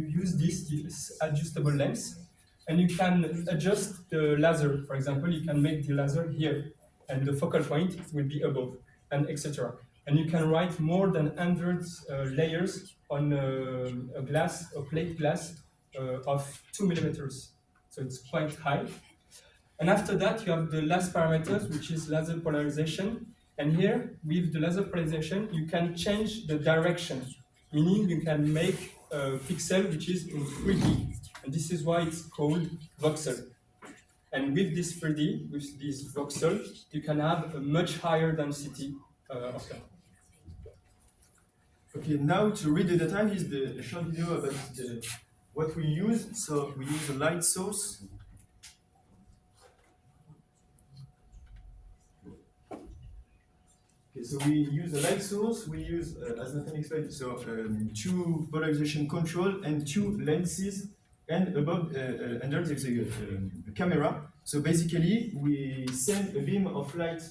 use this adjustable length, and you can adjust the laser. For example, you can make the laser here, and the focal point will be above, and etc. And you can write more than 100 layers on a plate glass of 2 millimeters. So it's quite high. And after that, you have the last parameters, which is laser polarization. And here, with the laser polarization, you can change the direction, meaning you can make a pixel which is in 3D. And this is why it's called voxel. And with this 3D, with this voxel, you can have a much higher density of data. Okay, now to read the data, here's a short video about what we use. So we use a light source. Okay, so we use a light source, we use, as Nathan explained, so two polarization control and two lenses, and above, under there's a camera. So basically, we send a beam of light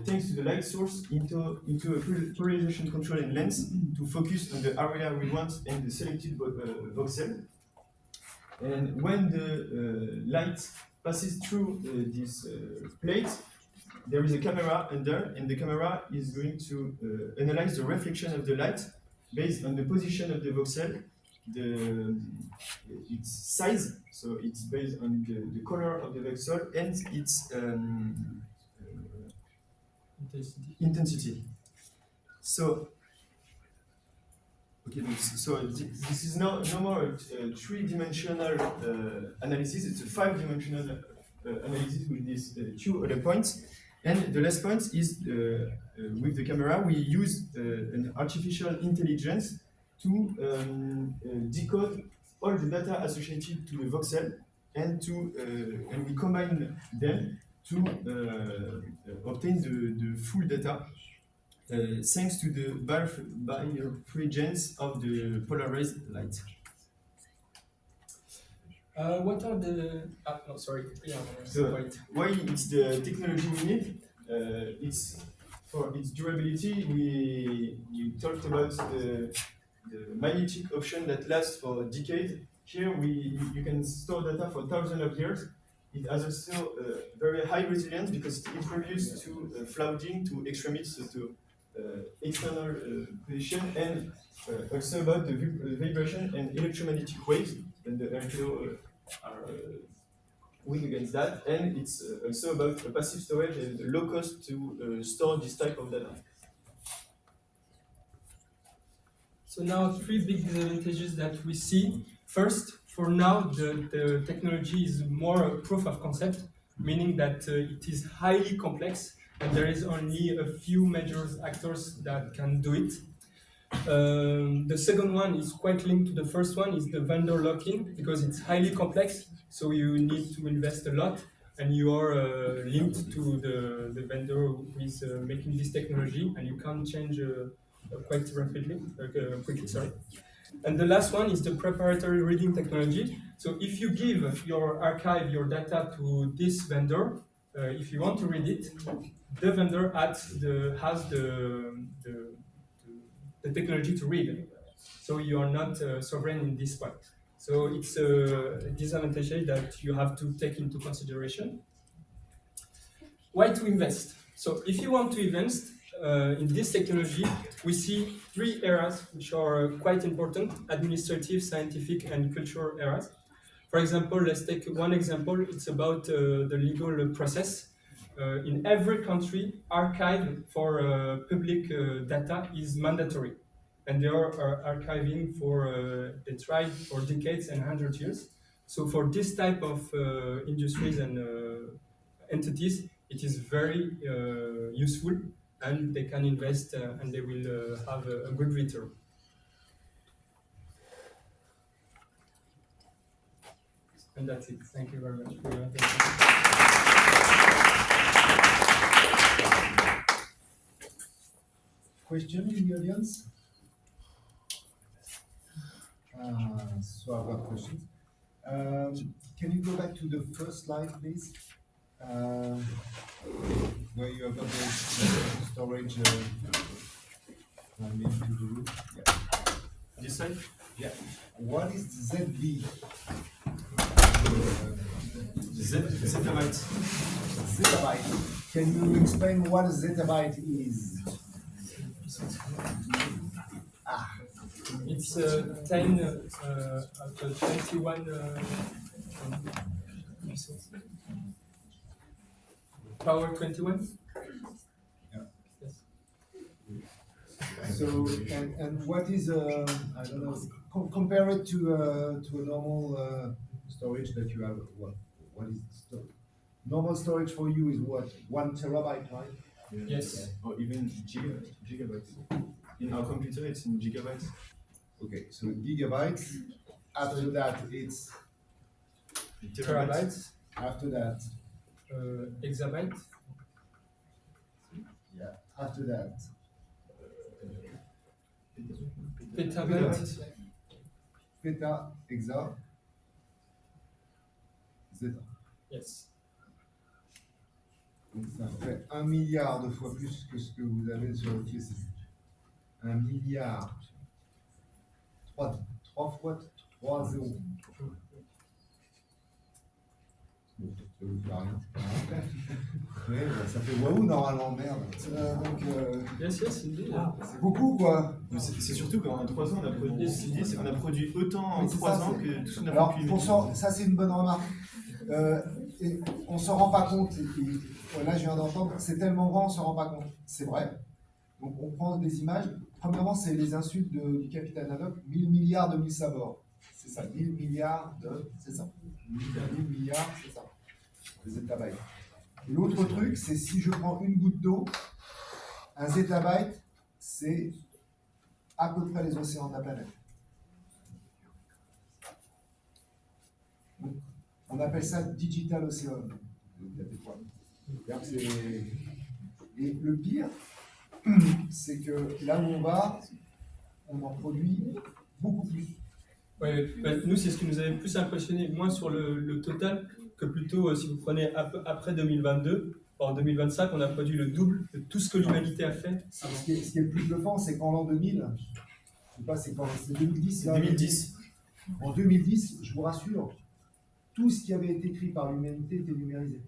thanks to the light source into a polarization control and lens to focus on the area we want and the selected voxel. And when the light passes through this plate, there is a camera under, and the camera is going to analyze the reflection of the light based on the position of the voxel, its size, so it's based on the color of the voxel and its intensity. So, okay, so this is no more a three-dimensional analysis, it's a five-dimensional analysis with these two other points. And the last point is with the camera, we use an artificial intelligence to decode all the data associated to the voxel, and we combine them to obtain the full data thanks to the birefringence of the polarized light. What are the? No, sorry. Yeah. So why it's the technology we need? It's for its durability. We talked about the magnetic option that lasts for decades. Here you can store data for thousands of years. It has also very high resilience because it's impervious to flooding, to extremes, to external position, and also about the vibration and electromagnetic waves. And the RTO are win against that, and it's also about passive storage and low cost to store this type of data. So now 3 big disadvantages that we see. First, for now, the technology is more a proof of concept, meaning that it is highly complex and there is only a few major actors that can do it. The second one is quite linked to the first one, is the vendor lock-in, because it's highly complex, so you need to invest a lot, and you are linked to the vendor who is making this technology, and you can't change quite rapidly, quickly, sorry. And the last one is the proprietary reading technology. So if you give your archive, your data to this vendor, if you want to read it, the vendor has the technology to read. So you are not sovereign in this point. So it's a disadvantage that you have to take into consideration. Why to invest? So if you want to invest in this technology, we see 3 areas which are quite important: administrative, scientific, and cultural areas. For example, let's take one example. It's about the legal process. In every country, archive for public data is mandatory, and they are archiving for they tried for decades and 100 years. So for this type of industries and entities, it is very useful, and they can invest and they will have a good return. And that's it. Thank you very much for your attention. Question in the audience? So I've got questions. Can you go back to the first slide, please? Where you have got the storage into the room. Yeah. This side? Yeah. What is ZB? Zettabyte. Zettabyte. Can you explain what a zettabyte is? It's 10 out of 21 power 21. Yeah. Yes. So and what is I don't know, compare it to a normal storage that you have. What is normal storage for you is what, 1 terabyte, right? Yes. Or even gigabytes. In our computer, it's in gigabytes. Okay, so gigabytes. After that, it's Terabytes. after that. Exabyte. Yeah. After that. Petabyte. Peta, exa, zeta. Yes. Donc ça fait 1 milliard de fois plus que ce que vous avez sur le TSC. 1 milliard. 3 fois 3 zéros. Bon, ça vous fait rien. Ouais, bah, ça fait waouh normalement, merde. Yes, yes, indeed. C'est beaucoup quoi. Mais c'est surtout qu'en 3 ans, on a produit autant en Oui, c'est 3 ça, ans c'est- que tout ce qu'on a Alors, produit. ça c'est une bonne remarque. Et on s'en rend pas compte. Là, je viens d'entendre, c'est tellement grand, on s'en rend pas compte. C'est vrai. Donc, on prend des images. Premièrement, c'est les insultes du capitaine Haddock. 1000 milliards de 1000 sabords. C'est ça. 1000 milliards de. C'est ça. 1000 milliards, c'est ça. De zettabytes. Et l'autre truc, c'est si je prends une goutte d'eau, un zettabyte, c'est à peu près les océans de la planète. On appelle ça digital ocean. Et le pire, c'est que là où on va, on en produit beaucoup plus. Ouais, bah, nous, c'est ce qui nous avait plus impressionné, moins sur le total, que plutôt si vous prenez après 2022, en 2025, on a produit le double de tout ce que l'humanité a fait. Ce qui est le plus bluffant, c'est qu'en l'an 2000, je sais pas, c'est quand, c'est 2010 là, 2010. En 2010, je vous rassure, tout ce qui avait été écrit par l'humanité était numérisé.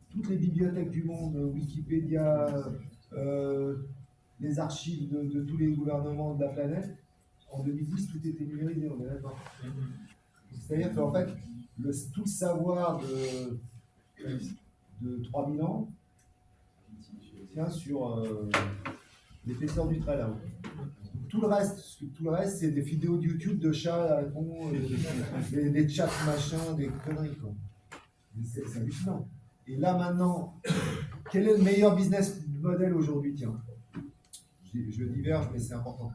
Toutes les bibliothèques du monde, Wikipédia, les archives de tous les gouvernements de la planète, en 2010, tout était numérisé, on est d'accord. C'est-à-dire qu'en fait, tout le savoir de 3000 ans tient sur l'épaisseur du trait là-haut. Tout le reste, c'est des vidéos de YouTube de chats, des chats machin, des conneries quoi. C'est hallucinant. Et là maintenant, quel est le meilleur business model aujourd'hui, tiens? Je diverge, mais c'est important.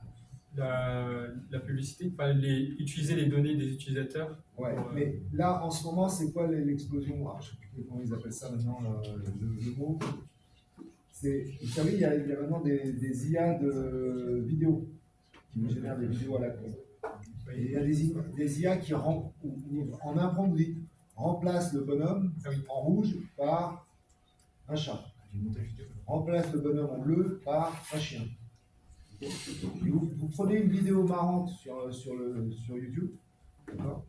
La publicité, utiliser les données des utilisateurs. Ouais, pour, mais là, en ce moment, c'est quoi l'explosion? Alors, je ne sais plus comment ils appellent ça maintenant, le mot. Vous savez, il y a maintenant des IA de vidéos qui nous génèrent des vidéos à la con. Et il y a des IA qui, en un prompt, vous dites, remplace le bonhomme en rouge par un chat. Remplace le bonhomme en bleu par un chien. Et vous prenez une vidéo marrante sur YouTube, d'accord,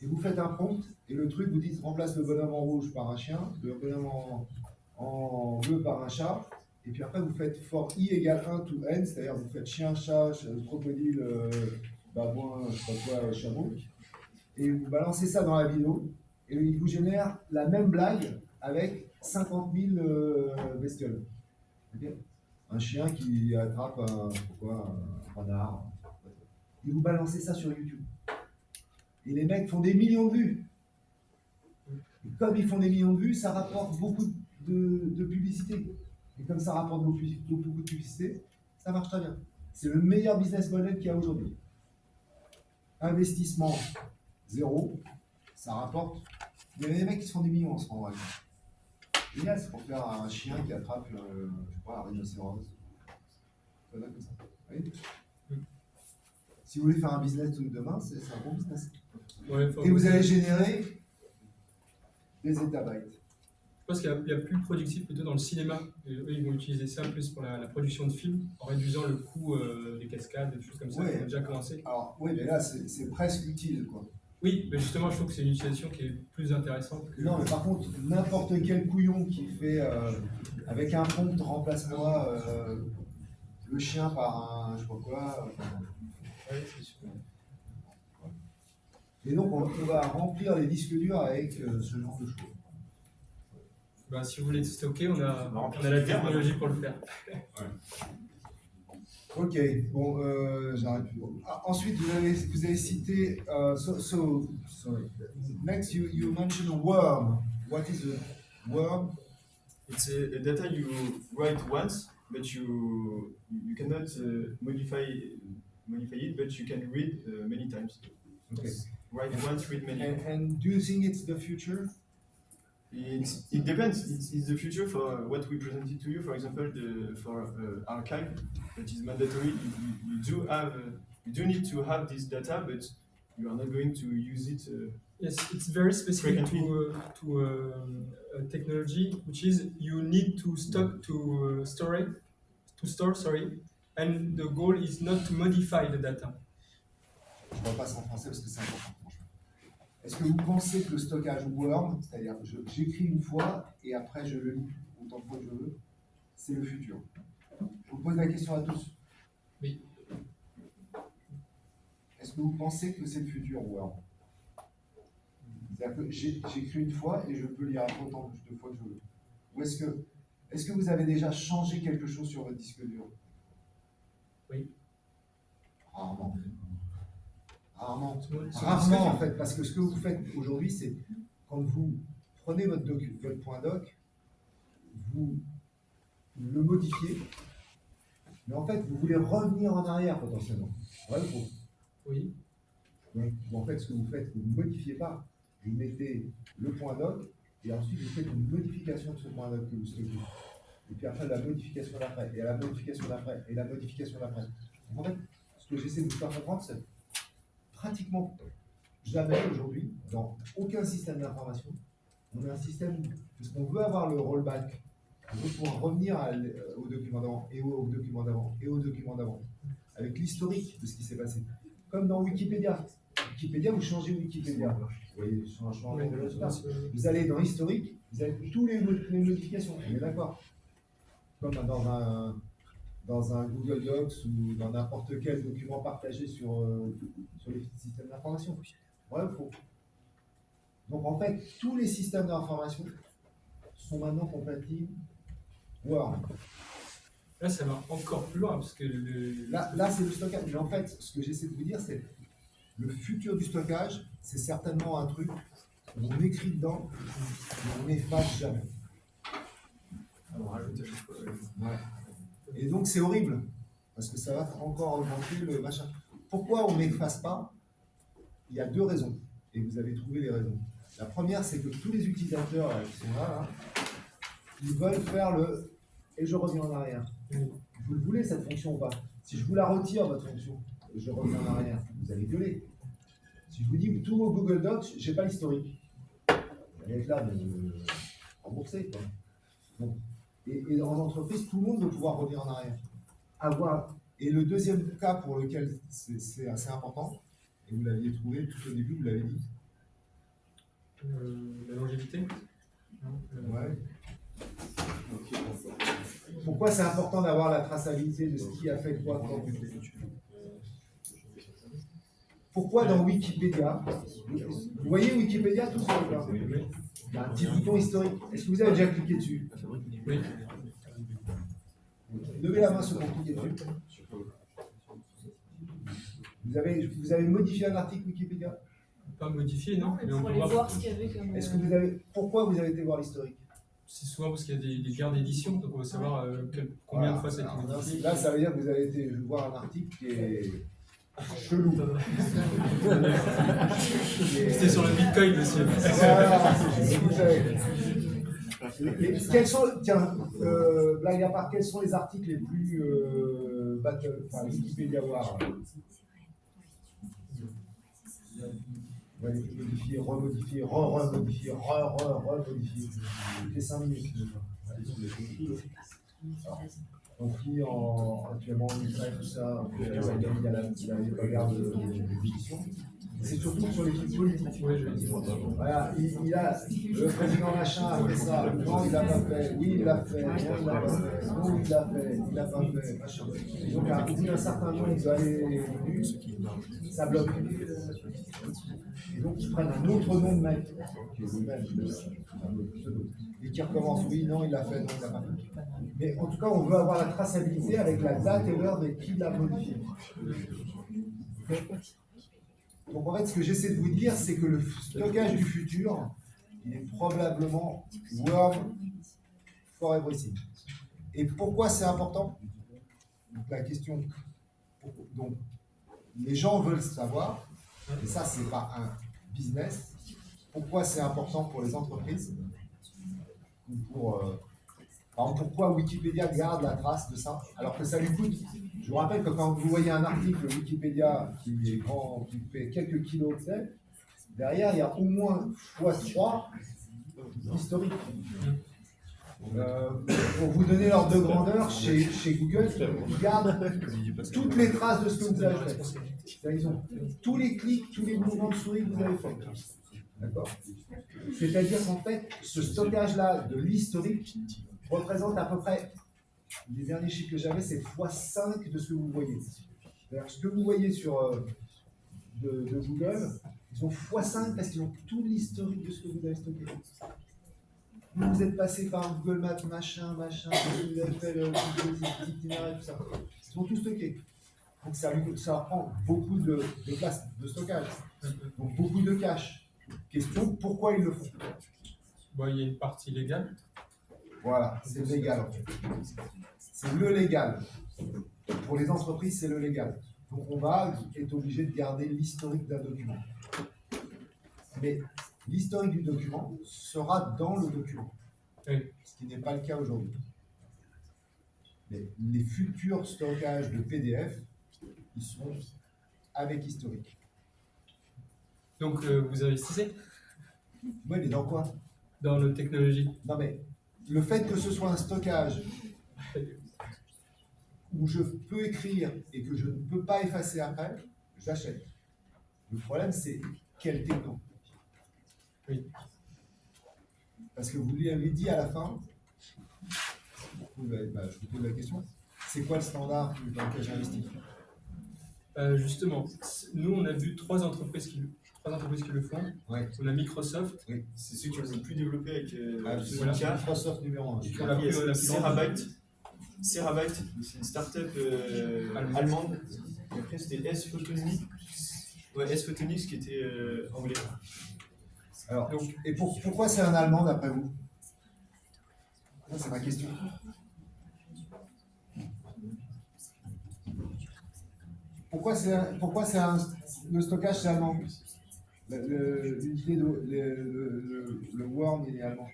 et vous faites un prompt, et le truc vous dit remplace le bonhomme en rouge par un chien, le bonhomme en bleu par un chat, et puis après vous faites for i égale 1 to n, c'est-à-dire vous faites chien, chat, crocodile, babouin, je sais pas quoi, chameau, et vous balancez ça dans la vidéo, et il vous génère la même blague avec 50 000 bestioles. Okay, un chien qui attrape un renard. Et vous balancez ça sur YouTube. Et les mecs font des millions de vues. Et comme ils font des millions de vues, ça rapporte beaucoup de publicité. Et comme ça rapporte beaucoup de publicité, ça marche très bien. C'est le meilleur business model qu'il y a aujourd'hui. Investissement zéro, ça rapporte. Il y a des mecs qui se font des millions en ce moment. Génial, c'est pour faire un chien qui attrape, je sais pas, un rhinocéros. Comme ça. Oui. Si vous voulez faire un business demain, c'est un bon business. Ouais, et vous allez générer des étabytes. Je pense qu'il y a plus productif plutôt dans le cinéma. Et eux, ils vont utiliser ça plus pour la production de films, en réduisant le coût des cascades, des choses comme ça. Ouais. Qui ont déjà commencé. Alors, oui, mais là, c'est presque utile, quoi. Oui, mais justement, je trouve que c'est une utilisation qui est plus intéressante. Non, mais par contre, n'importe quel couillon qui fait, avec un prompt, remplace-moi le chien par un, je sais pas quoi. C'est sûr. Et donc, on va remplir les disques durs avec ce genre de choses. Ben, si vous voulez stocker, on a la technologie pour le faire. Ok, bon, j'arrête plus. Ensuite, vous avez cité, sorry. Next, you mentioned a worm. What is a worm? It's a data you write once, but you cannot modify it, but you can read many times. Okay. Write once, read many. And do you think it's the future? It depends. It's the future for what we presented to you. For example, for archive, that is mandatory. You do need to have this data, but you are not going to use it. Yes, it's very specific to technology, which is you need to store, and the goal is not to modify the data. Je repasse en français parce que c'est important. Est-ce que vous pensez que le stockage worm, c'est-à-dire j'écris une fois et après je le lis autant de fois que je veux, c'est le futur? Je vous pose la question à tous. Oui. Est-ce que vous pensez que c'est le futur worm? C'est-à-dire que j'écris une fois et je peux lire autant de fois que je veux. Ou est-ce que vous avez déjà changé quelque chose sur votre disque dur? Oui. Rarement. Rarement Rarement en fait, parce que ce que vous faites aujourd'hui, c'est quand vous prenez votre point doc, vous le modifiez, mais en fait, vous voulez revenir en arrière potentiellement. Vrai ou faux? Oui. Donc, en fait, ce que vous faites, vous ne modifiez pas. Vous mettez le point doc et ensuite vous faites une modification de ce point doc que vous stockez. Et puis après, la modification d'après, et la modification d'après, et la modification d'après. En fait, ce que j'essaie de vous faire comprendre, c'est pratiquement jamais aujourd'hui, dans aucun système d'information, on a un système, parce qu'on veut avoir le rollback, on veut pouvoir revenir au document d'avant, et au document d'avant, et au document d'avant, avec l'historique de ce qui s'est passé. Comme dans Wikipédia. Wikipédia, vous changez Wikipédia. Vous voyez, changement de l'espace. Vous allez dans historique, vous avez toutes les modifications, on est d'accord. Comme dans un Google Docs ou dans n'importe quel document partagé sur les systèmes d'information. Vrai ou faux? Donc en fait, tous les systèmes d'information sont maintenant compatibles Word. Là, ça va encore plus loin, parce que Là c'est le stockage. Mais en fait, ce que j'essaie de vous dire, c'est le futur du stockage, c'est certainement un truc où on écrit dedans, mais on n'efface jamais. Alors, rajoutez juste quoi. Ouais. Et donc c'est horrible, parce que ça va encore augmenter le machin. Pourquoi on n'efface pas? Il y a deux raisons, et vous avez trouvé les raisons. La première, c'est que tous les utilisateurs qui sont là, ils veulent faire le « et je reviens en arrière ». Vous le voulez cette fonction ou pas? Si je vous la retire, votre fonction, et je reviens en arrière, vous allez gueuler. Si je vous dis tous vos Google Docs, je n'ai pas l'historique, vous allez être là de rembourser, quoi. Donc, et en entreprise, tout le monde veut pouvoir revenir en arrière. Et le deuxième cas pour lequel c'est assez important, et vous l'aviez trouvé tout au début, vous l'avez dit. La longévité. Ouais. Pourquoi c'est important d'avoir la traçabilité de ce qui a fait quoi quand? Pourquoi dans Wikipédia, vous voyez Wikipédia tout seul là? Il y a un petit bouton historique. Est-ce que vous avez déjà cliqué dessus? Oui. Levez la main ceux qui ont cliqué dessus. Vous avez modifié un article Wikipédia? Pas modifié, non? Mais on Pour peut aller voir ce qu'il y avait comme. Est-ce que pourquoi vous avez été voir l'historique? C'est souvent parce qu'il y a des guerres d'édition, donc on veut savoir combien de fois ça a été modifié. Là, ça veut dire que vous avez été voir un article qui est chelou. C'était sur le Bitcoin, monsieur. Voilà, vous savez. Quels sont, tiens, blague à part, quels sont les articles les plus Wikipédia War? Ouais, modifier, remodifier, remodifier, remodifier. Toutes les 5 minutes. On lit actuellement en Israël, tout ça, il y a la bagarre de l'édition. C'est surtout sur les films politiques. Voilà, il a le président machin a fait ça, non il l'a pas fait, oui il l'a fait, non il l'a pas fait, non il l'a fait, il l'a pas fait, machin. Et donc à un certain moment ils doivent aller ça bloque. Et donc ils prennent un autre nom de mec, qui est le même, et qui recommence, oui, non il l'a fait, non il l'a pas fait. Mais en tout cas on veut avoir la traçabilité avec la date et l'heure de qui l'a modifié. Donc en fait, ce que j'essaie de vous dire, c'est que le stockage du futur, il est probablement Word for everything. Et pourquoi c'est important? Donc la question, donc les gens veulent savoir, et ça c'est pas un business, pourquoi c'est important pour les entreprises, ou par exemple, pourquoi Wikipédia garde la trace de ça, alors que ça lui coûte. Je vous rappelle que quand vous voyez un article Wikipédia qui est grand, qui fait quelques kilooctets, derrière il y a au moins x3 historique. Pour vous donner l'ordre de grandeur, chez Google, ils gardent toutes les traces de ce que vous avez fait. Ils ont tous les clics, tous les mouvements de souris que vous avez fait. D'accord? C'est-à-dire qu'en fait, ce stockage-là de l'historique représente à peu près, les derniers chiffres que j'avais, c'est x5 de ce que vous voyez. C'est-à-dire ce que vous voyez sur de Google, ils ont x5 parce qu'ils ont tout l'historique de ce que vous avez stocké. Vous êtes passé par Google Maps, machin, ce que vous avez fait, l'itinéraire, tout ça. Ils sont tous stockés. Donc ça prend beaucoup de place de stockage. Donc beaucoup de cache. Question, pourquoi ils le font? Bon, il y a une partie légale. Voilà, c'est légal en fait. C'est le légal. Pour les entreprises, c'est le légal. Donc on va être obligé de garder l'historique d'un document. Mais l'historique du document sera dans le document. Oui. Ce qui n'est pas le cas aujourd'hui. Mais les futurs stockages de PDF, ils seront avec historique. Donc vous investissez? Oui, mais dans quoi? Dans nos technologies. Non mais, le fait que ce soit un stockage où je peux écrire et que je ne peux pas effacer après, j'achète. Le problème, c'est quel techno? Oui. Parce que vous lui avez dit à la fin, je vous pose la question, c'est quoi le standard dans lequel j'investis? Justement, nous on a vu trois entreprises qui le font. Ouais. On a Microsoft. Oui. C'est ceux qui ont le plus développé avec Microsoft numéro 1. Qui ont la plus Terabyte. Cerabyte, c'est une start-up allemande. Et après, c'était S-Photonics. Ouais, S-Photonics qui était anglais. Alors, et pourquoi c'est un Allemand d'après vous? Ça, c'est ma question. Pourquoi le stockage c'est allemand? L'unité le worm il est allemand.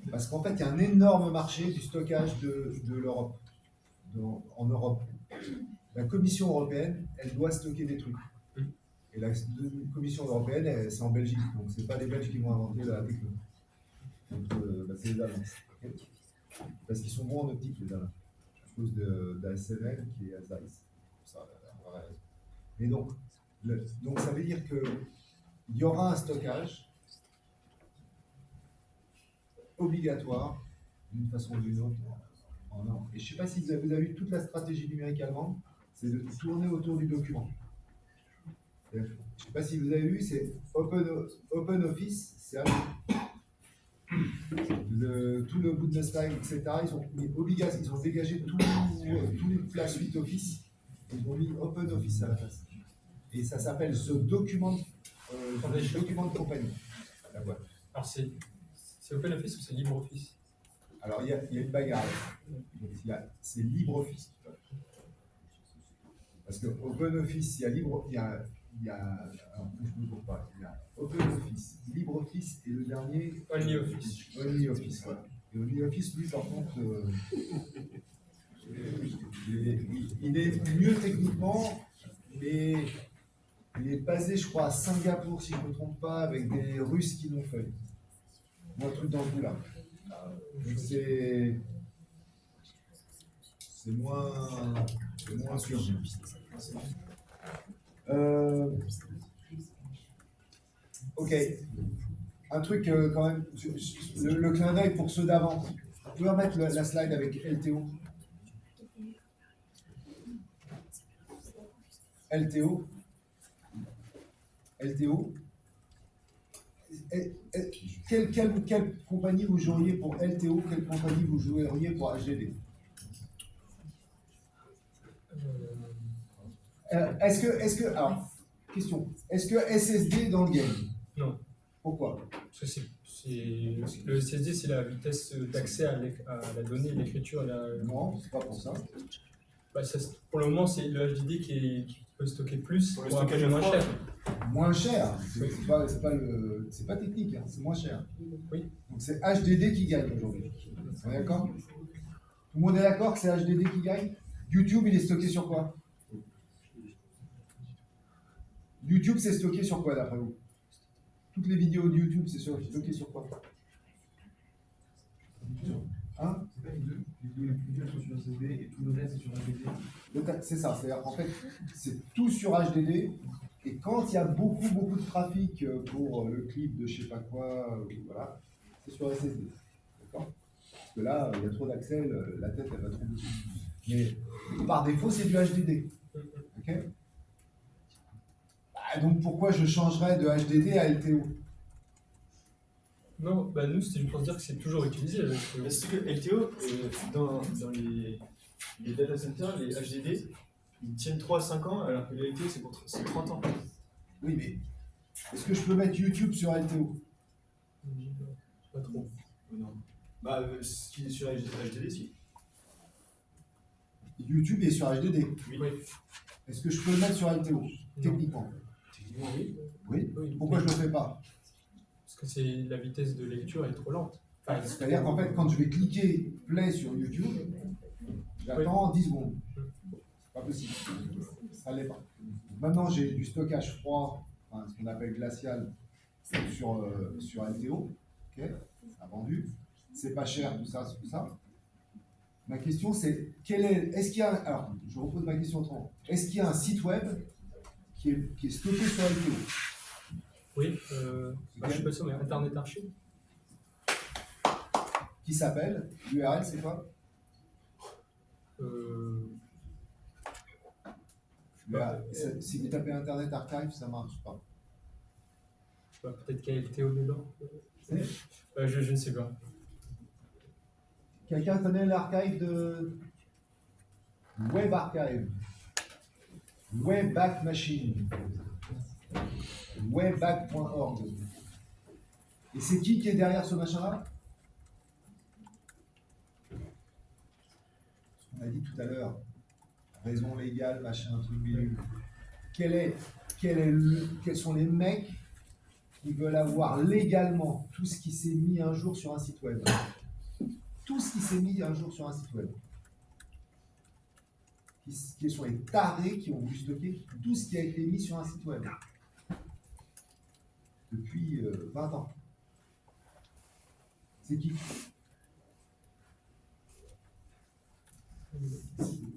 Parce qu'en fait, il y a un énorme marché du stockage de l'Europe, en Europe. La Commission européenne, elle doit stocker des trucs. Et la Commission européenne, c'est en Belgique, donc c'est pas les Belges qui vont inventer la techno. Donc, c'est les Allemands. Okay, parce qu'ils sont bons en optique, les Allemands, à cause d'ASML qui est Zeiss. Et donc ça veut dire qu'il y aura un stockage obligatoire, d'une façon ou d'une autre, en Europe. Et je ne sais pas si vous avez vu toute la stratégie numérique allemande, c'est de tourner autour du document. Je ne sais pas si vous avez vu, c'est Open Office, c'est allemand. Tout le Bundestag, etc., ils ont dégagé tous les la suite Office, ils ont mis Open Office à la place. Et ça s'appelle The Document, document de compagnie. La boîte. Alors c'est OpenOffice ou c'est LibreOffice? Alors il y a une bagarre. C'est LibreOffice. Parce que OpenOffice, il y a alors, je ne me trompe pas. Il y a OpenOffice, LibreOffice et le dernier OnlyOffice. OnlyOffice, voilà. Et OnlyOffice, lui, par contre, il est mieux techniquement, mais il est basé, je crois, à Singapour, si je ne me trompe pas, avec des Russes qui l'ont fait. Ou un truc dans le goût là. Donc c'est moins sûr. Ok. Un truc quand même, le clin d'œil pour ceux d'avant. Vous pouvez remettre la slide avec LTO. LTO. Quelle compagnie vous joueriez pour LTO? Quelle compagnie vous joueriez pour HDD? Alors, question. Est-ce que SSD est dans le game? Non. Pourquoi? Parce que le SSD, c'est la vitesse d'accès à la donnée, l'écriture. Non, c'est pas pour ça. Bah, pour le moment, c'est le HDD qui peut stocker plus pour le un stockage prix moins cher. Moins cher, c'est pas technique, hein, c'est moins cher. Oui. Donc c'est HDD qui gagne aujourd'hui. On est d'accord? Tout le monde est d'accord que c'est HDD qui gagne? YouTube, il est stocké sur quoi? YouTube, c'est stocké sur quoi d'après vous? Toutes les vidéos de YouTube, c'est stocké sur quoi? Hein? C'est ça, c'est-à-dire qu'en fait, c'est tout sur HDD, et quand il y a beaucoup de trafic pour le clip de je sais pas quoi, voilà, c'est sur SSD. D'accord? Parce que là, il y a trop d'accès, la tête, elle va trop dessus. Mais par défaut, c'est du HDD. Ok? Donc pourquoi je changerais de HDD à LTO? Non, bah nous, c'était juste pour dire que c'est toujours utilisé. Parce que LTO, dans les data centers, les HDD, ils tiennent 3 à 5 ans, alors que les LTO, c'est 30 ans. Oui, mais est-ce que je peux mettre YouTube sur LTO? Pas trop. Non. Bah, ce qui est sur HDD, si. YouTube est sur HDD. Oui. Est-ce que je peux le mettre sur LTO? Techniquement. Techniquement, oui. Oui. Pourquoi je ne le fais pas? Parce que la vitesse de lecture est trop lente. Enfin, c'est-à-dire qu'en fait, quand je vais cliquer play sur YouTube, j'attends 10 secondes. C'est pas possible. Ça l'est pas. Maintenant, j'ai du stockage froid, enfin, ce qu'on appelle glacial, sur LTO. Ok, ça a vendu. C'est pas cher, tout ça. Ma question, c'est est-ce qu'il y a alors, je repose ma question autrement. Est-ce qu'il y a un site web qui est stocké sur LTO? Oui, je sais pas si on est Internet Archive. Qui s'appelle? L'URL, c'est quoi? Si vous tapez Internet Archive, ça marche pas. Peut-être qu'il y a LTO dedans. Je ne sais pas. Quelqu'un connaît l'archive de Web Archive? Webback Machine. Webback.org. Et c'est qui est derrière ce machin-là? On a dit tout à l'heure, raison légale, machin, truc bidule. Quels sont les mecs qui veulent avoir légalement tout ce qui s'est mis un jour sur un site web? Tout ce qui s'est mis un jour sur un site web. Qui sont les tarés qui ont voulu stocker tout ce qui a été mis sur un site web. Depuis 20 ans. C'est qui?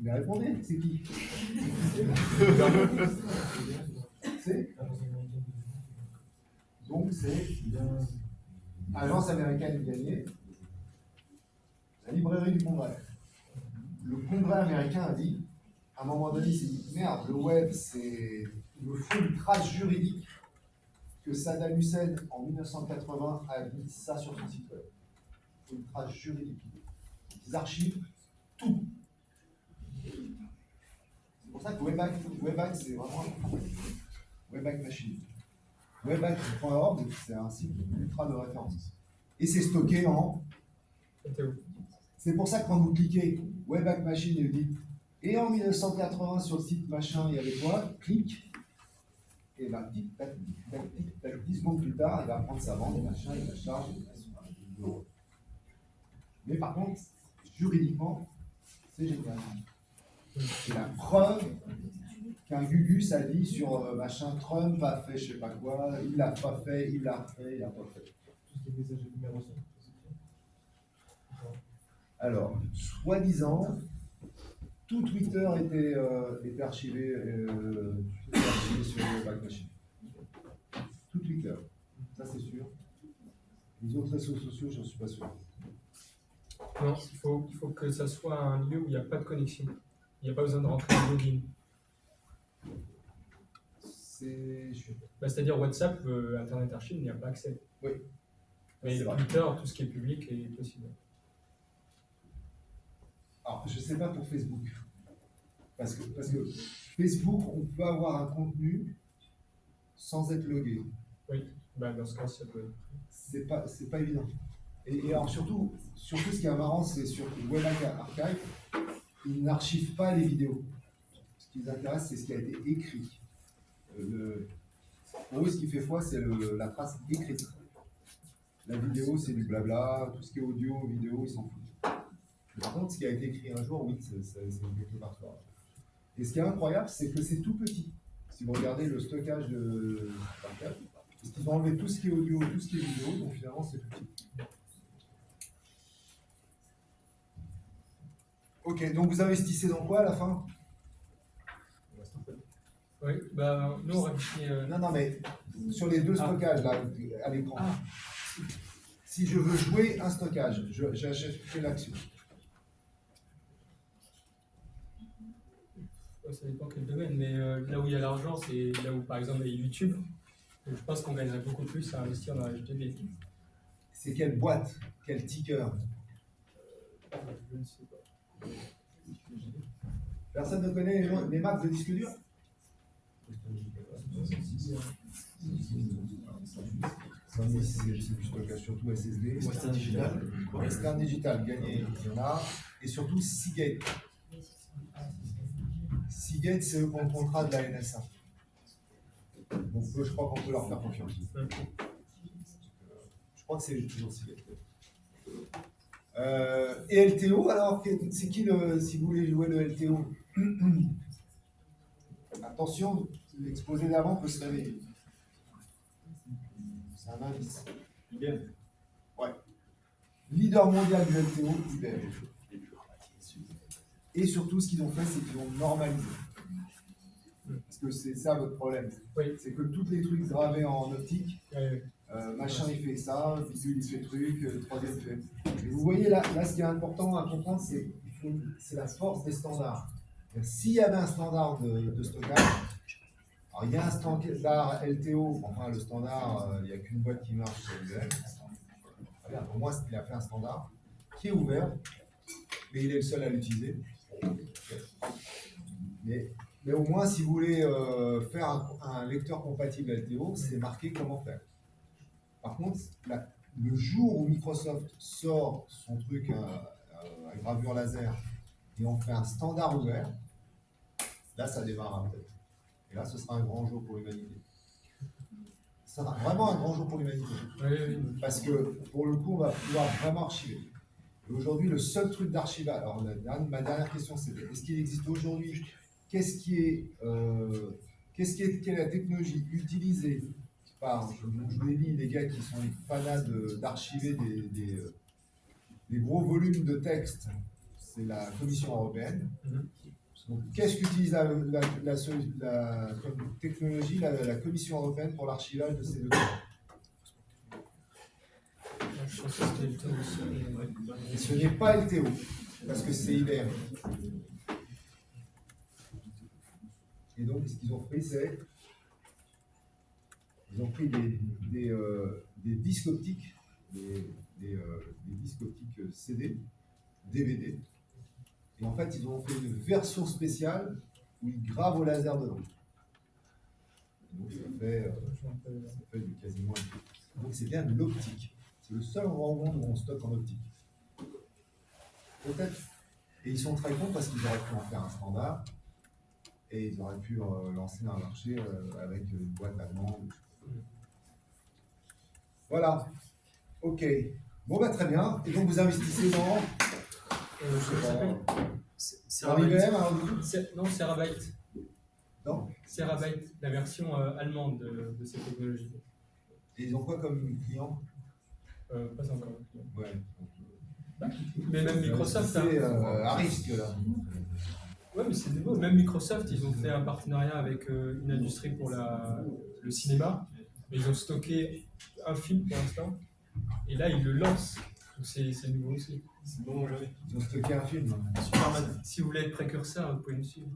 Mais répondez, c'est qui? C'est donc c'est l'agence américaine du gagné, la librairie du Congrès. Le Congrès américain a dit, à un moment donné, il s'est dit merde, le web, il me faut une trace juridique que Saddam Hussein en 1980 a mis ça sur son site web. Il faut une trace juridique. Ils archivent tout. C'est pour ça que Webback c'est vraiment important. Webback Machine. Webback.org, c'est un site ultra de référence. Et c'est stocké en. C'est pour ça que quand vous cliquez Webback Machine et vous dites et en 1980 sur le site machin, il y avait quoi? Clique. Et ben, 10 secondes plus tard, il va prendre sa bande, machin, il va charger. Mais par contre, juridiquement, c'est génial. C'est la preuve qu'un Gugus a dit sur machin, Trump a fait je sais pas quoi, il l'a pas fait, il l'a fait, il l'a pas fait. Alors, soi-disant, tout Twitter était archivé, sur Webback Machine. Tout Twitter, ça c'est sûr. Les autres réseaux sociaux, je ne suis pas sûr. Non, il faut que ça soit un lieu où il n'y a pas de connexion. Il n'y a pas besoin de rentrer en login. C'est-à-dire WhatsApp, Internet Archive, il n'y a pas accès. Oui. Mais Twitter, tout ce qui est public est possible. Alors, je ne sais pas pour Facebook. Parce que Facebook, on peut avoir un contenu sans être logué. Oui, dans ce cas, ça peut être. C'est pas évident. Et alors surtout, ce qui est marrant, c'est sur Webback Archive, ils n'archivent pas les vidéos. Ce qui les intéresse, c'est ce qui a été écrit. Pour eux, ce qui fait foi, c'est la trace écrite. La vidéo, c'est du blabla, tout ce qui est audio, vidéo, ils s'en foutent. Par contre, ce qui a été écrit un jour, oui, c'est quelque part. Et ce qui est incroyable, c'est que c'est tout petit. Si vous regardez le stockage de Archive, parce qu'ils ont enlevé tout ce qui est audio, tout ce qui est vidéo, donc finalement, c'est tout petit. Ok, donc vous investissez dans quoi à la fin? Oui, nous on réfléchit. Non, mais sur les deux stockages là, à l'écran. Si je veux jouer un stockage, j'achète l'action. Ça dépend quel domaine, mais là où il y a l'argent, c'est là où par exemple il y a YouTube. Donc, je pense qu'on gagnerait beaucoup plus à investir dans la HTB. C'est quelle boîte? Quel ticker? Je ne sais pas. Personne ne connaît les marques de disques durs? C'est du stockage, surtout SSD. Western Digital. Western Digital, gagné, il y en a. Et surtout Seagate. Seagate, c'est eux qui ont le contrat de la NSA. Donc je crois qu'on peut leur faire confiance. Je crois que c'est toujours Seagate. Et LTO, alors, c'est qui si vous voulez jouer le LTO? Attention, l'exposé d'avant peut se réveiller. C'est un indice. IBM. Ouais. Leader mondial du LTO, IBM. Et surtout, ce qu'ils ont fait, c'est qu'ils ont normalisé. Parce que c'est ça votre problème. Oui. C'est que tous les trucs gravés en optique, machin il fait ça, bidule il fait truc, troisième fait. Et vous voyez là, ce qui est important à comprendre, c'est la force des standards. S'il y avait un standard de stockage, alors il y a un standard LTO, enfin le standard, il n'y a qu'une boîte qui marche, c'est IBM. faire. Au moins, il a fait un standard qui est ouvert, mais il est le seul à l'utiliser. Mais au moins, si vous voulez faire un lecteur compatible LTO, c'est marqué comment faire. Par contre, le jour où Microsoft sort son truc à gravure laser et on fait un standard ouvert, là, ça démarrera peut-être. Et là, ce sera un grand jour pour l'humanité. Ce sera vraiment un grand jour pour l'humanité. Parce que, pour le coup, on va pouvoir vraiment archiver. Et aujourd'hui, le seul truc d'archivage... Alors, ma dernière question, c'est est-ce qu'il existe aujourd'hui... Quelle est la technologie utilisée par, je vous l'ai dit, les gars qui sont fanats d'archiver des gros volumes de texte, c'est la Commission européenne. Donc, qu'est-ce qu'utilise comme technologie la Commission européenne pour l'archivage de ces documents? Et ce n'est pas LTO, parce que c'est IBM. Et donc, ce qu'ils ont fait, c'est ils ont pris des disques optiques, des disques optiques CD, DVD, et en fait, ils ont fait une version spéciale où ils gravent au laser dedans. Donc, ça fait du quasiment. Donc, c'est bien de l'optique. C'est le seul endroit au monde où on stocke en optique. Peut-être. Et ils sont très cons parce qu'ils auraient pu en faire un standard. Et ils auraient pu lancer un marché avec une boîte allemande. Voilà. Ok. Bon, bah très bien. Et donc, vous investissez dans... Non, Serabyte. Non. Serabyte, la version allemande de cette technologie. Et ils ont quoi comme client? Pas encore. Ouais. Mais même Microsoft... C'est à risque, là. Ouais, mais c'est nouveau. Même Microsoft, ils ont fait un partenariat avec une industrie pour le cinéma. Mais ils ont stocké un film pour l'instant. Et là, ils le lancent. Donc c'est nouveau aussi. C'est bon, jamais. Ils ont stocké un film. Superman. Si vous voulez être précurseur, vous pouvez nous suivre.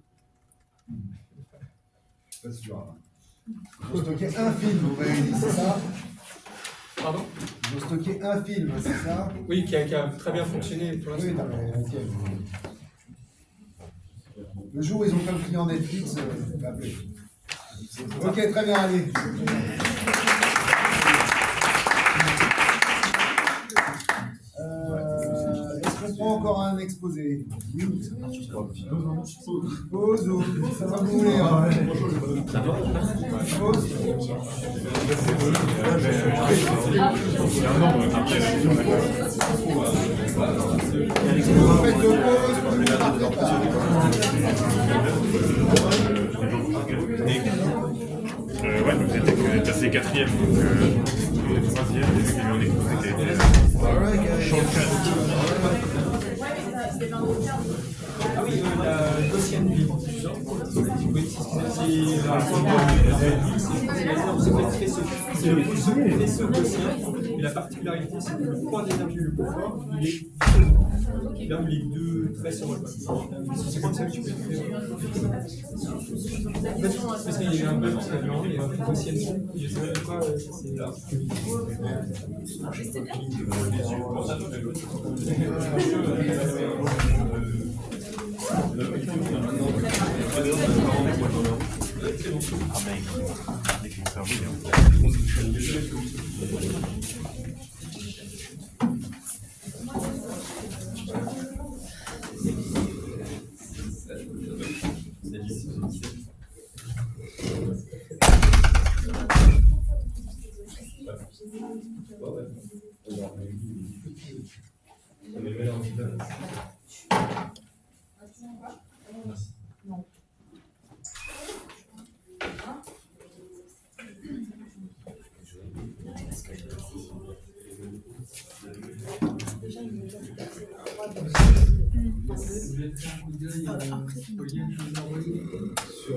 Pas sûr. Ils ont stocké un film, vous m'avez dit, c'est ça? Pardon? Ils ont stocké un film, c'est ça? Oui, qui a très bien fonctionné pour l'instant. Oui, ok. Le jour où ils ont comme client Netflix, appelez. Ok, très bien, allez. Est-ce qu'on prend encore un exposé? Pause ou ça va vous voulez? Pause. Faites deux pauses. Ouais, donc j'étais classé quatrième, donc troisième, et puis on est Ah oui, la Gaussienne ville. C'est le faisceau gaussien. Et la particularité, c'est que le point d'énergie le plus fort, il est là où les deux traits se rejoignent. C'est comme ça que tu peux écrire. En fait, parce qu'il y a eu un bug qui a vu envie, il y a un gaussienne. Je sais même pas c'est là.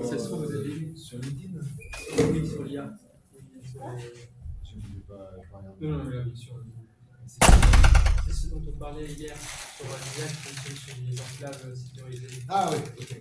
Ça se trouve, vous avez sur LinkedIn? Oui, sur l'IA. Non, bien sûr. C'est ce dont on parlait hier sur l'IA qui fonctionne sur les enclaves sécurisées. Ah oui, ok.